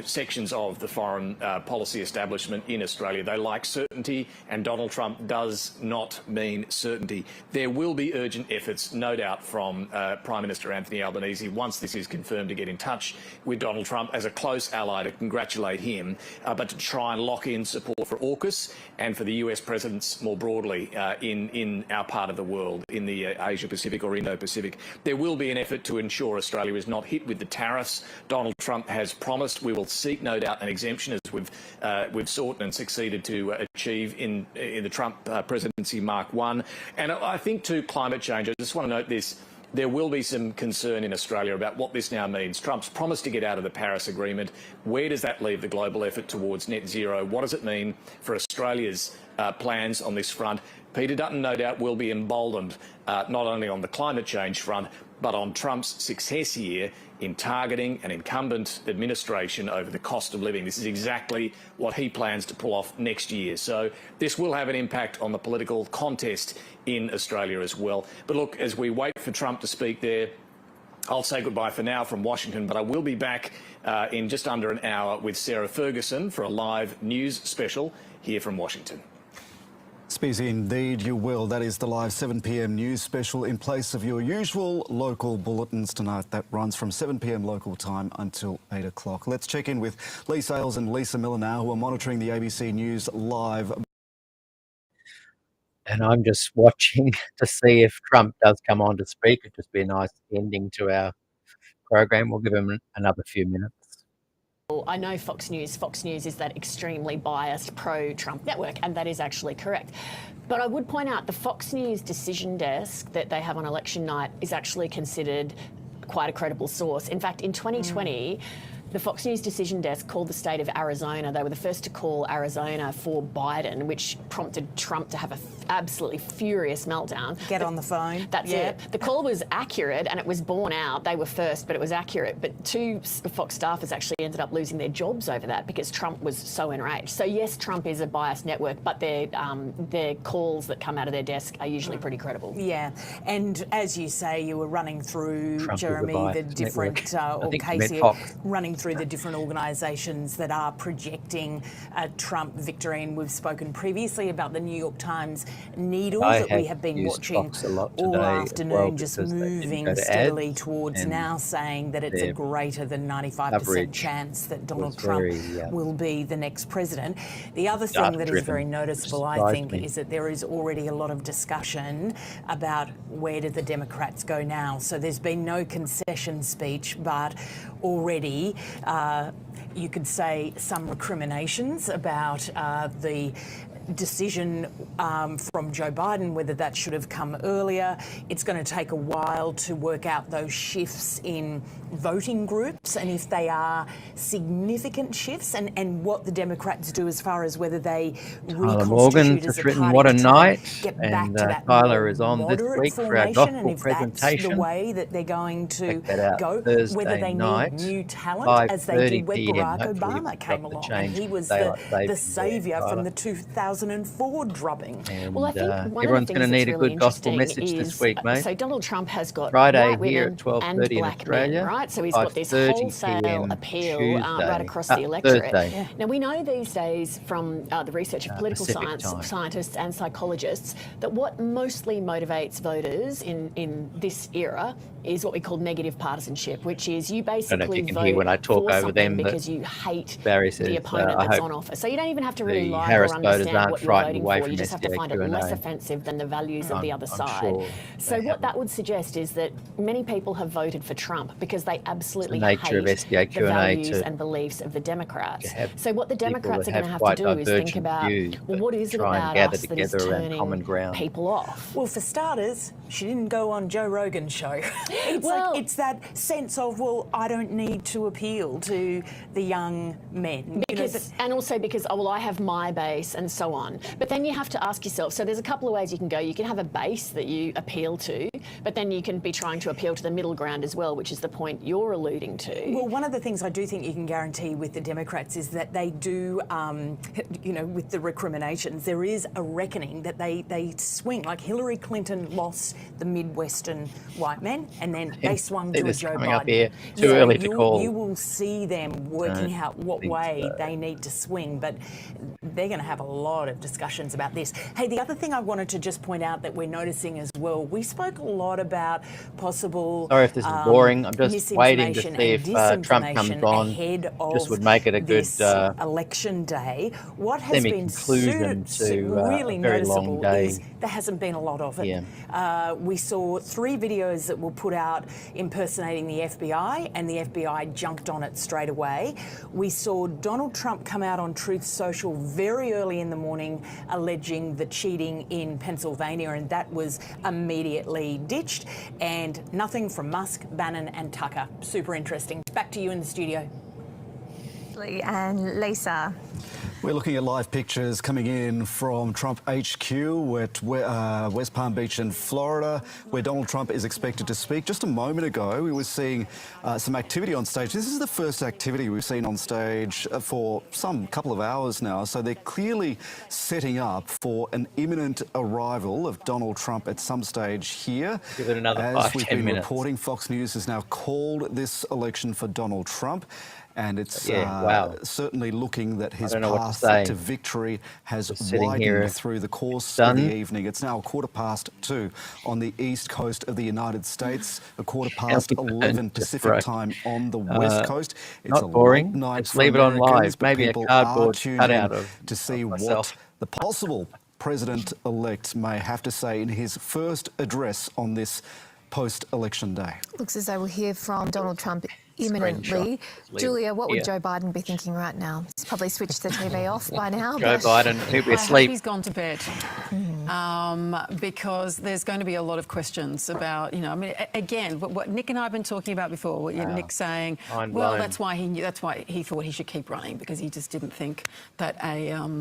sections of the foreign policy establishment in Australia. They like certainty, and Donald Trump does not mean certainty. There will be urgent efforts, no doubt, from Prime Minister Anthony Albanese, once this is confirmed, to get in touch with Donald Trump as a close ally, to congratulate him, but to try and lock in support for AUKUS and for the US presidents more broadly in our part of the world, in the Asia-Pacific or Indo-Pacific. There will be an effort to ensure Australia is not hit with the tariffs Donald Trump has promised. We will seek, no doubt, an exemption, as we've sought and succeeded to achieve in the Trump presidency Mark I. And I think, too, climate change, I just want to note this. There will be some concern in Australia about what this now means. Trump's promised to get out of the Paris Agreement. Where does that leave the global effort towards net zero? What does it mean for Australia's plans on this front? Peter Dutton, no doubt, will be emboldened not only on the climate change front, but on Trump's success here in targeting an incumbent administration over the cost of living. This is exactly what he plans to pull off next year. So this will have an impact on the political contest in Australia as well. But look, as we wait for Trump to speak there, I'll say goodbye for now from Washington, but I will be back in just under an hour with Sarah Ferguson for a live news special here from Washington. Speezy, indeed you will. That is the live 7 p.m. news special in place of your usual local bulletins tonight. That runs from 7 p.m. local time until 8 o'clock. Let's check in with Lee Sales and Lisa Miller now, who are monitoring the ABC News live. And I'm just watching to see if Trump does come on to speak. It'd just be a nice ending to our program. We'll give him another few minutes. I know Fox News is that extremely biased pro-Trump network, and that is actually correct. But I would point out the Fox News decision desk that they have on election night is actually considered quite a credible source. In fact, in 2020, the Fox News decision desk called the state of Arizona. They were the first to call Arizona for Biden, which prompted Trump to have an absolutely furious meltdown. Get on the phone. That's it. The call was accurate and it was borne out. They were first, but it was accurate. But 2 Fox staffers actually ended up losing their jobs over that because Trump was so enraged. So yes, Trump is a biased network, but their calls that come out of their desk are usually pretty credible. Yeah, and as you say, you were running through, Trump Jeremy, the different, or Casey, running through the different organisations that are projecting a Trump victory. And we've spoken previously about the New York Times needle that we have been watching all afternoon, just moving steadily towards now saying that it's a greater than 95% chance that Donald Trump will be the next president. The other thing that is very noticeable, I think, is that there is already a lot of discussion about where do the Democrats go now. So there's been no concession speech, but already you could say some recriminations about the decision from Joe Biden, whether that should have come earlier. It's going to take a while to work out those shifts in voting groups and if they are significant shifts and what the Democrats do as far as whether they reconstitute as a party what a to try night, and get back to that Tyler is on this moderate week for our formation, and gospel if that's presentation. the way that they're going to go, Thursday whether they night, need new talent as they did when 5:30 Barack p.m. Obama came along, and he was daylight the saving saviour there, from Tyler. the 2004 drubbing. And, Well, I think one everyone's of the going to things need that's a really good gospel interesting message is, this week, mate. So Donald Trump has got Friday white here women at 12:30 and in black Australia, men, right? So he's got this 5:30 wholesale p.m. appeal Tuesday. right across the electorate. Thursday. Now, we know these days from the research of political Pacific time. scientists and psychologists that what mostly motivates voters in this era is what we call negative partisanship, which is you basically vote when I talk for over something them because you hate Barry says, the opponent I that's hope on offer. So you don't even have to really like Harris or voters understand aren't what you're frightened voting away for. from You just have to find it SDA&A. less offensive than the values of the other side. Sure so what that would suggest is that many people have voted for Trump because they absolutely the nature of hate SDA&A the values to and beliefs of the Democrats. have So what the people Democrats that are going to have have to quite do is think divergent about, views, well, what is it try and about gather us that is together around common turning ground. people off? Well, for starters, she didn't go on Joe Rogan's show. It's that sense of, well, I don't need to appeal to the young men. Because, and also because, oh, well, I have my base and so on. But then you have to ask yourself, so there's a couple of ways you can go. You can have a base that you appeal to, but then you can be trying to appeal to the middle ground as well, which is the point you're alluding to. Well, one of the things I do think you can guarantee with the Democrats is that they do, with the recriminations, there is a reckoning that they swing. Like Hillary Clinton lost the Midwestern white men, and then they swung to a Joe Biden. Up here. Too early to call. You will see them working out what way they need to swing, but they're going to have a lot of discussions about this. Hey, the other thing I wanted to just point out that we're noticing as well, we spoke a lot about possible Sorry if this is boring. I'm just waiting to see if Trump comes on. Ahead of just would make it a good election day. What has been really very long noticeable day. is there hasn't been a lot of it. We saw 3 videos that were put out impersonating the FBI, and the FBI jumped on it straight away. We saw Donald Trump come out on Truth Social very early in the morning alleging the cheating in Pennsylvania, and that was immediately ditched. And nothing from Musk, Bannon and Tucker. Super interesting. Back to you in the studio. And Lisa. We're looking at live pictures coming in from Trump HQ at West Palm Beach in Florida, where Donald Trump is expected to speak. Just a moment ago, we were seeing some activity on stage. This is the first activity we've seen on stage for some couple of hours now, so they're clearly setting up for an imminent arrival of Donald Trump at some stage here. Give it another As we've 5-10 been minutes. reporting, Fox News has now called this election for Donald Trump. And it's certainly looking that his path to victory has widened through the course of the evening. It's now 2:15 on the east coast of the United States, 11:15 Pacific time on the west coast. It's not a boring. late night Just for leave it on Americans, live. but Maybe a people cardboard are tuned cutout in of to see myself. what the possible president-elect may have to say in his first address on this post-election day. Looks as though we'll hear from Donald Trump imminently. Julia, what would Joe Biden be thinking right now? probably switched the TV off by now. Joe Biden, he'll be I asleep. hope he's gone to bed. Because there's going to be a lot of questions about, you know, I mean, again, what Nick and I have been talking about before. What Nick saying, well, that's why he thought he should keep running, because he just didn't think that a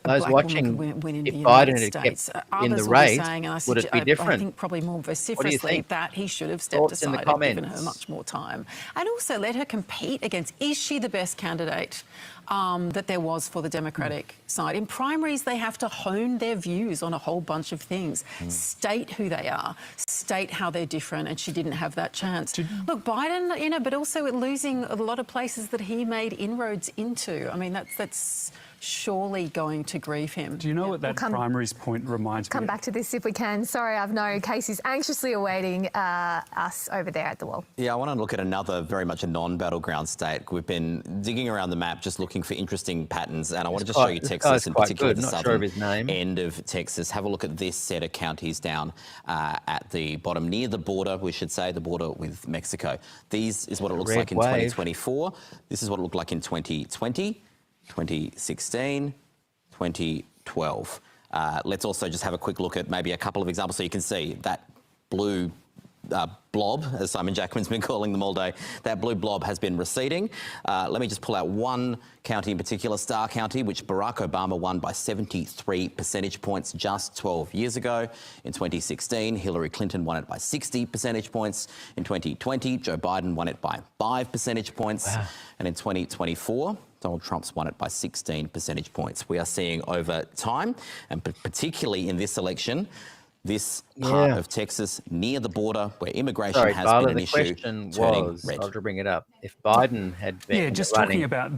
black woman could win in the United States. In the Others race, were saying, and would it be different? I think probably more vociferously, that he should have stepped aside and given her much more time, and also let her compete against. Is she the best candidate that there was for the Democratic side? In primaries, they have to hone their views on a whole bunch of things, state who they are, state how they're different, and she didn't have that chance. Look, Biden, you know, but also losing a lot of places that he made inroads into. I mean, that's surely going to grieve him. Do you know what that primaries point reminds me of? Come back to this if we can. Sorry, I've known Casey's anxiously awaiting us over there at the wall. Yeah, I want to look at another very much a non-battleground state. We've been digging around the map just looking for interesting patterns, and I want to just show you Texas, in particular the southern end of Texas. Have a look at this set of counties down at the bottom, near the border, we should say, the border with Mexico. These is what it looks like in 2024. This is what it looked like in 2020. 2016, 2012. Let's also just have a quick look at maybe a couple of examples so you can see that blue blob, as Simon Jackman's been calling them all day, that blue blob has been receding. Let me just pull out one county in particular, Starr County, which Barack Obama won by 73 percentage points just 12 years ago. In 2016, Hillary Clinton won it by 60 percentage points. In 2020, Joe Biden won it by 5 percentage points. Wow. And in 2024, Donald Trump's won it by 16 percentage points. We are seeing over time, and particularly in this election, this part of Texas near the border where immigration has been an issue, turning red. I'll bring it up. If Biden had been just running, talking about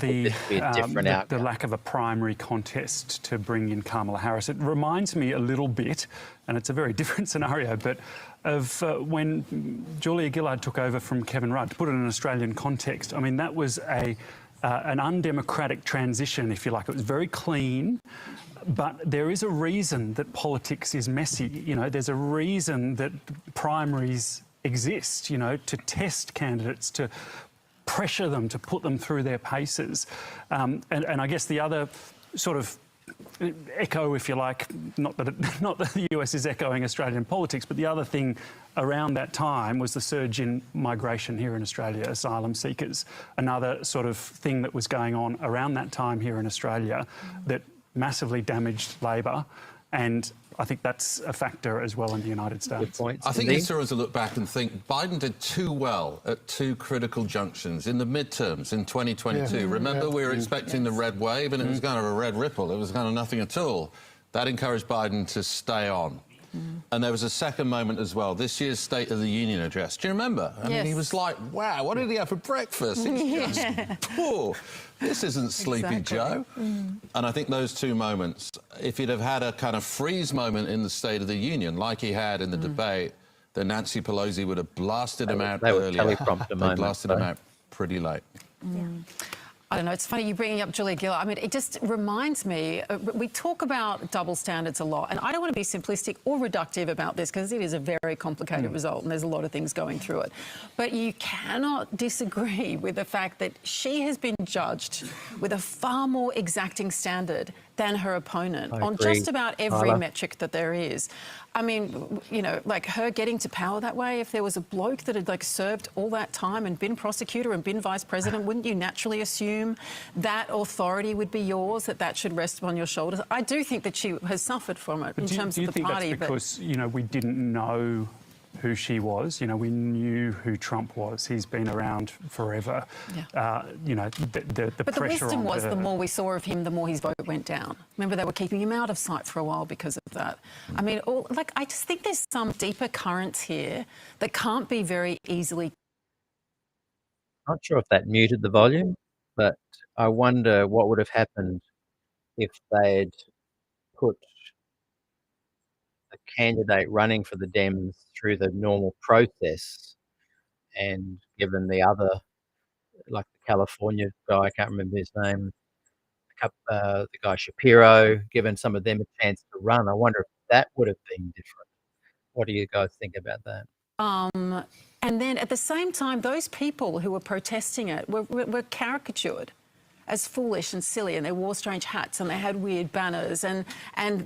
the lack of a primary contest to bring in Kamala Harris, it reminds me a little bit, and it's a very different scenario, but of when Julia Gillard took over from Kevin Rudd. To put it in an Australian context, I mean, that was an undemocratic transition, if you like. It was very clean, but there is a reason that politics is messy. You know, there's a reason that primaries exist, you know, to test candidates, to pressure them, to put them through their paces. And I guess the other sort of echo, if you like, not that the US is echoing Australian politics, but the other thing around that time was the surge in migration here in Australia, asylum seekers. Another sort of thing that was going on around that time here in Australia that massively damaged Labor, and I think that's a factor as well in the United States. I think historians will look back and think Biden did too well at two critical junctions in the midterms in 2022. Yeah. Remember, we were expecting the red wave, and it was kind of a red ripple. It was kind of nothing at all. That encouraged Biden to stay on. And there was a second moment as well, this year's State of the Union address. Do you remember? I mean, he was like, wow, what did he have for breakfast? He's just poor. This isn't Sleepy Joe. And I think those two moments, if he'd have had a kind of freeze moment in the State of the Union, like he had in the debate, then Nancy Pelosi would have blasted him out earlier. They blasted him out pretty late. I don't know, it's funny you bringing up Julia Gillard. I mean, it just reminds me, we talk about double standards a lot, and I don't want to be simplistic or reductive about this because it is a very complicated result and there's a lot of things going through it. But you cannot disagree with the fact that she has been judged with a far more exacting standard than her opponent on just about every metric that there is. I mean, you know, like her getting to power that way, if there was a bloke that had like served all that time and been prosecutor and been vice president, wouldn't you naturally assume that authority would be yours, that should rest upon your shoulders? I do think that she has suffered from it in terms of the party. That's because, you know, we didn't know who she was. You know, we knew who Trump was. He's been around forever. You know, the but pressure on her. But the wisdom was the more we saw of him, the more his vote went down. Remember, they were keeping him out of sight for a while because of that. I mean, I just think there's some deeper currents here that can't be very easily. Not sure if that muted the volume, but I wonder what would have happened if they'd put a candidate running for the Dems through the normal process and given the other, like the California guy, I can't remember his name, the guy Shapiro, given some of them a chance to run. I wonder if that would have been different. What do you guys think about that? And then at the same time, those people who were protesting it were caricatured. as foolish and silly, and they wore strange hats and they had weird banners, and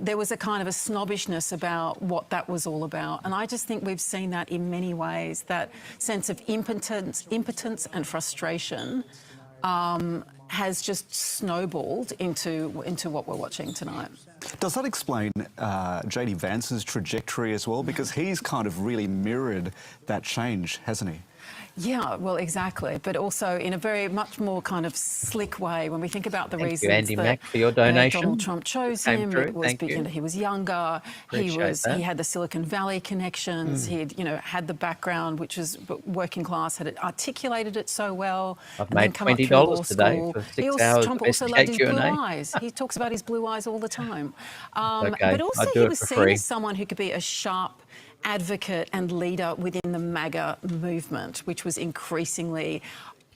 there was a kind of a snobbishness about what that was all about. And I just think we've seen that in many ways, that sense of impotence and frustration has just snowballed into what we're watching tonight. Does that explain JD Vance's trajectory as well? Because he's kind of really mirrored that change, hasn't he? Yeah, well, exactly, but also in a very much more kind of slick way. When we think about the reasons you, Andy that Mack, for your donation. Donald Trump chose him, it was he was younger, he had the Silicon Valley connections, he had the background, which was working class, had articulated it so well. I've made $20 today for 6 hours. Trump also loved his blue eyes. He talks about his blue eyes all the time. Okay, but also he was seen as someone who could be a sharp advocate and leader within the MAGA movement, which was increasingly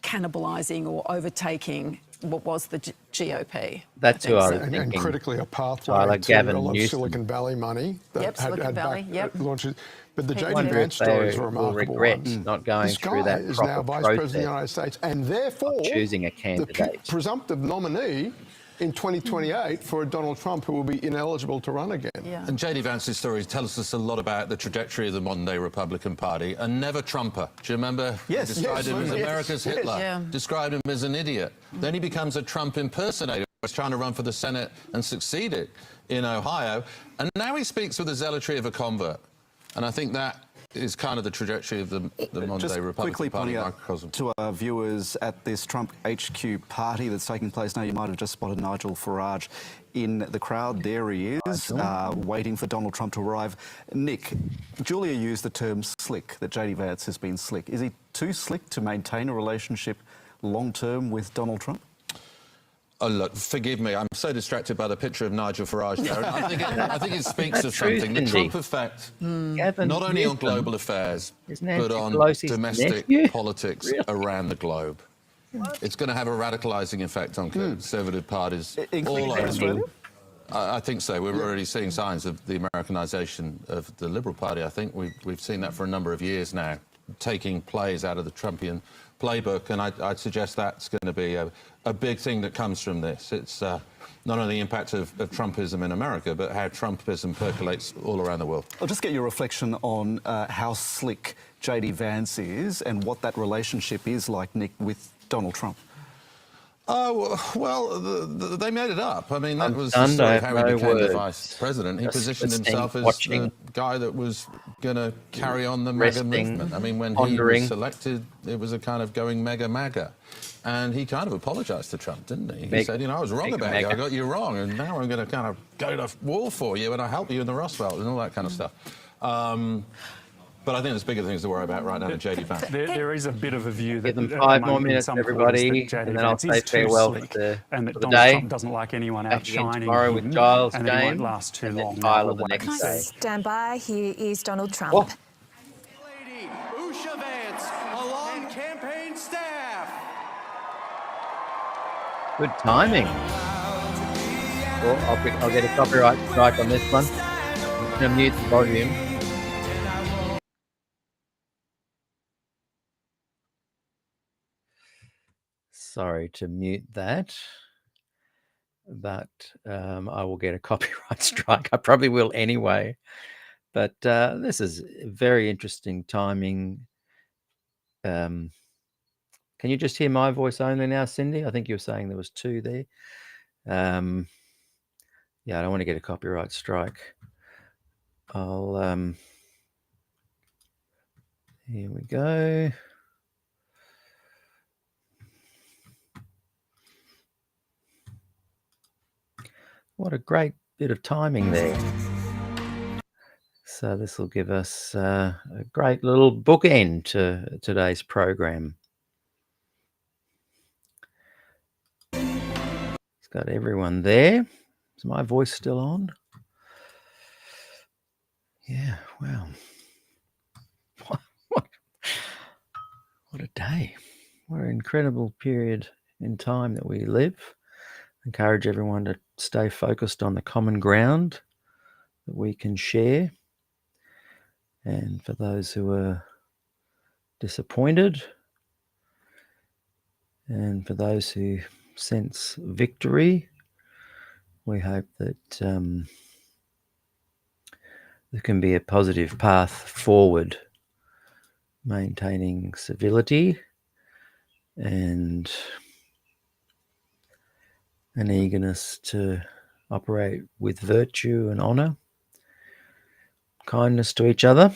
cannibalising or overtaking what was the GOP. That's who I was and thinking. critically a pathway to a lot of Silicon Valley money that had launches. But the JD Vance story is a remarkable one. Not going this through guy that is proper now Vice process President of the United States, and therefore choosing a candidate, the presumptive nominee in 2028 for Donald Trump, who will be ineligible to run again. Yeah. And JD Vance's story tells us a lot about the trajectory of the modern-day Republican Party. A never-Trumper. Do you remember? Yes. Described him as America's Hitler. Yeah. Described him as an idiot. Then he becomes a Trump impersonator. He was trying to run for the Senate and succeeded in Ohio. And now he speaks with the zealotry of a convert. And I think that is kind of the trajectory of the modern-day Republican Party microcosm. To our viewers at this Trump HQ party that's taking place now, you might have just spotted Nigel Farage in the crowd. There he is, waiting for Donald Trump to arrive. Nick, Julia used the term slick, that JD Vance has been slick. Is he too slick to maintain a relationship long-term with Donald Trump? Oh, look, forgive me. I'm so distracted by the picture of Nigel Farage there. I think it speaks of something. The Trump effect, not only on global affairs, but on domestic politics around the globe. It's going to have a radicalising effect on conservative parties all over the world. I think so. We're already seeing signs of the Americanisation of the Liberal Party. I think we've seen that for a number of years now, taking plays out of the Trumpian playbook, and I'd suggest that's going to be a big thing that comes from this. It's not only the impact of Trumpism in America, but how Trumpism percolates all around the world. I'll just get your reflection on how slick JD Vance is and what that relationship is like, Nick, with Donald Trump. Oh, well, they made it up. I mean, that was the story of how he became the vice president. He positioned himself as the guy that was going to carry on the MAGA movement. I mean, when he was selected, it was a kind of going MAGA. And he kind of apologised to Trump, didn't he? He said, I was wrong about you. I got you wrong. And now I'm going to kind of go to war for you and I'll help you in the Rust Belt and all that kind of stuff. But I think there's bigger things to worry about right now than JD Vance. There is a bit of a view that... Give them 5 more minutes, everybody, and then I'll say farewell for the day. Trump doesn't like anyone outshining tomorrow with Giles and again, it won't last too long. Tyler the next day. Stand by. Here is Donald Trump. Lady Usha Vance, along campaign staff. Good timing. Well, I'll get a copyright strike on this one. I'm going to mute the volume. Sorry to mute that, but I will get a copyright strike. I probably will anyway. But this is very interesting timing. Can you just hear my voice only now, Cindy? I think you were saying there was 2 there. Yeah, I don't want to get a copyright strike. Here we go. What a great bit of timing there. So this will give us a great little bookend to today's program. It's got everyone there. Is my voice still on? Yeah, wow. What a day. What an incredible period in time that we live. Encourage everyone to stay focused on the common ground that we can share. And for those who are disappointed, and for those who sense victory. We hope that there can be a positive path forward, maintaining civility and an eagerness to operate with virtue and honour, kindness to each other,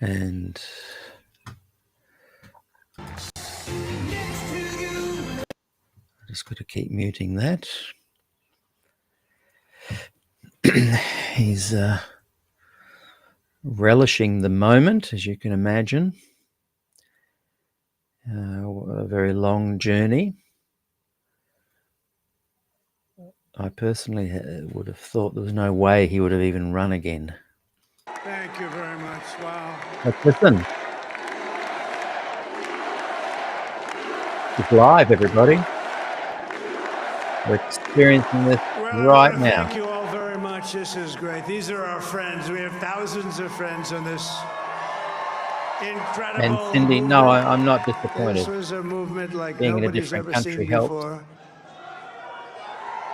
and I just got to keep muting that. He's relishing the moment, as you can imagine. A very long journey. I personally would have thought there was no way he would have even run again. Thank you very much. Wow. Let's listen. It's live, everybody. We're experiencing this right now. Thank you all very much. This is great. These are our friends. We have thousands of friends on this incredible And Cindy, movement. no, I'm not disappointed. This was a movement like Being in a nobody's different ever country seen helps. before.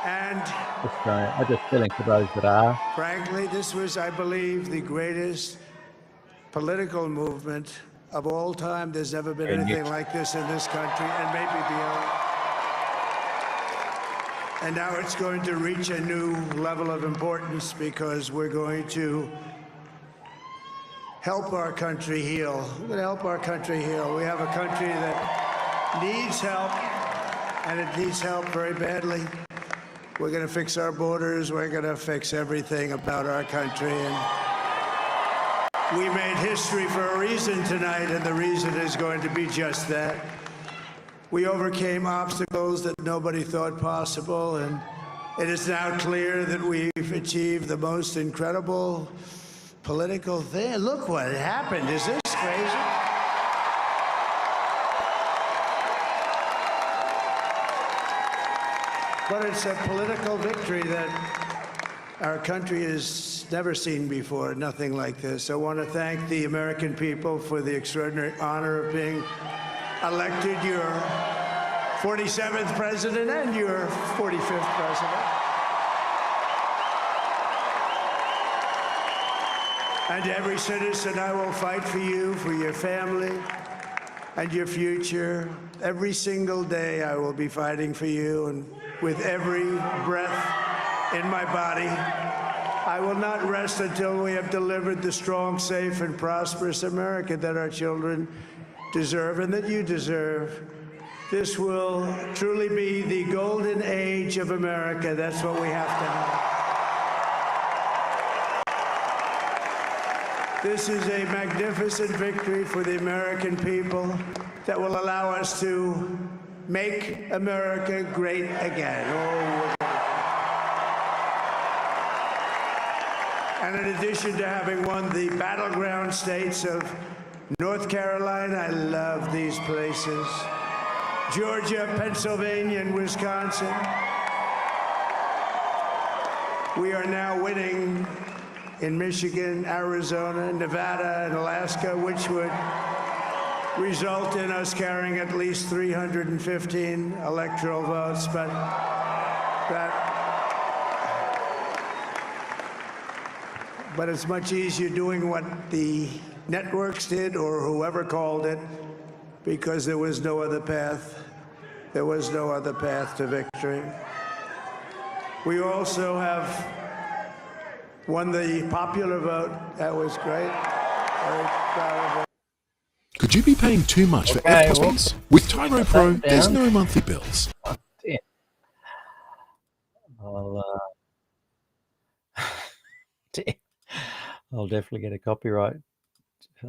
And I'm just feeling for those that are. frankly, this was, I believe, the greatest political movement of all time. There's never been anything like this in this country, and maybe beyond. And now it's going to reach a new level of importance because we're going to help our country heal. We're going to help our country heal. We have a country that needs help, and it needs help very badly. We're going to fix our borders. We're going to fix everything about our country. And we made history for a reason tonight, and the reason is going to be just that. We overcame obstacles that nobody thought possible, and it is now clear that we've achieved the most incredible political thing. Look what happened. Is this crazy? But it's a political victory that our country has never seen before, nothing like this. I want to thank the American people for the extraordinary honor of being elected your 47th president and your 45th president. And to every citizen, I will fight for you, for your family, and your future. Every single day, I will be fighting for you, and with every breath in my body, I will not rest until we have delivered the strong, safe, and prosperous America that our children deserve and that you deserve. This will truly be the golden age of America. That's what we have to have. This is a magnificent victory for the American people that will allow us to make America great again. Oh. And in addition to having won the battleground states of North Carolina, I love these places, Georgia, Pennsylvania, and Wisconsin, we are now winning in Michigan, Arizona, Nevada, and Alaska, which would result in us carrying at least 315 electoral votes, but it's much easier doing what the networks did or whoever called it, because there was no other path. There was no other path to victory. We also have won the popular vote. That was great. Very proud of it. Could you be paying too much for FPOS space? With Tyro Pro, there's no monthly bills. I'll definitely get a copyright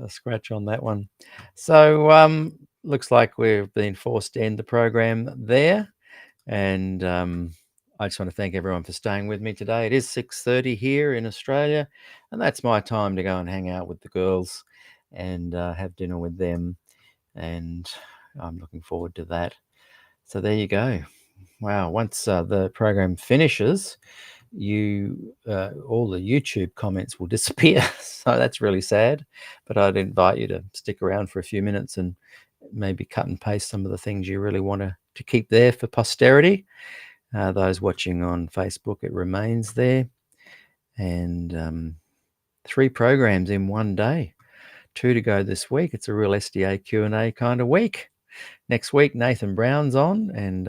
scratch on that one. So looks like we've been forced to end the program there, and I just want to thank everyone for staying with me today. It is 6:30 here in Australia, and that's my time to go and hang out with the girls and have dinner with them, and I'm looking forward to that. So there you go. Wow, once the program finishes, all the YouTube comments will disappear. So that's really sad, but I'd invite you to stick around for a few minutes and maybe cut and paste some of the things you really want to keep there for posterity. Those watching on Facebook, it remains there. And 3 programs in one day, 2 to go this week. It's a real SDA Q&A kind of week. Next week, Nathan Brown's on, and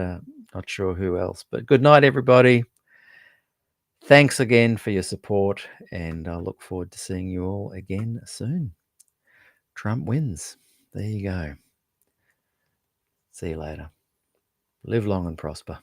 not sure who else. But good night, everybody. Thanks again for your support, and I look forward to seeing you all again soon. Trump wins. There you go. See you later. Live long and prosper.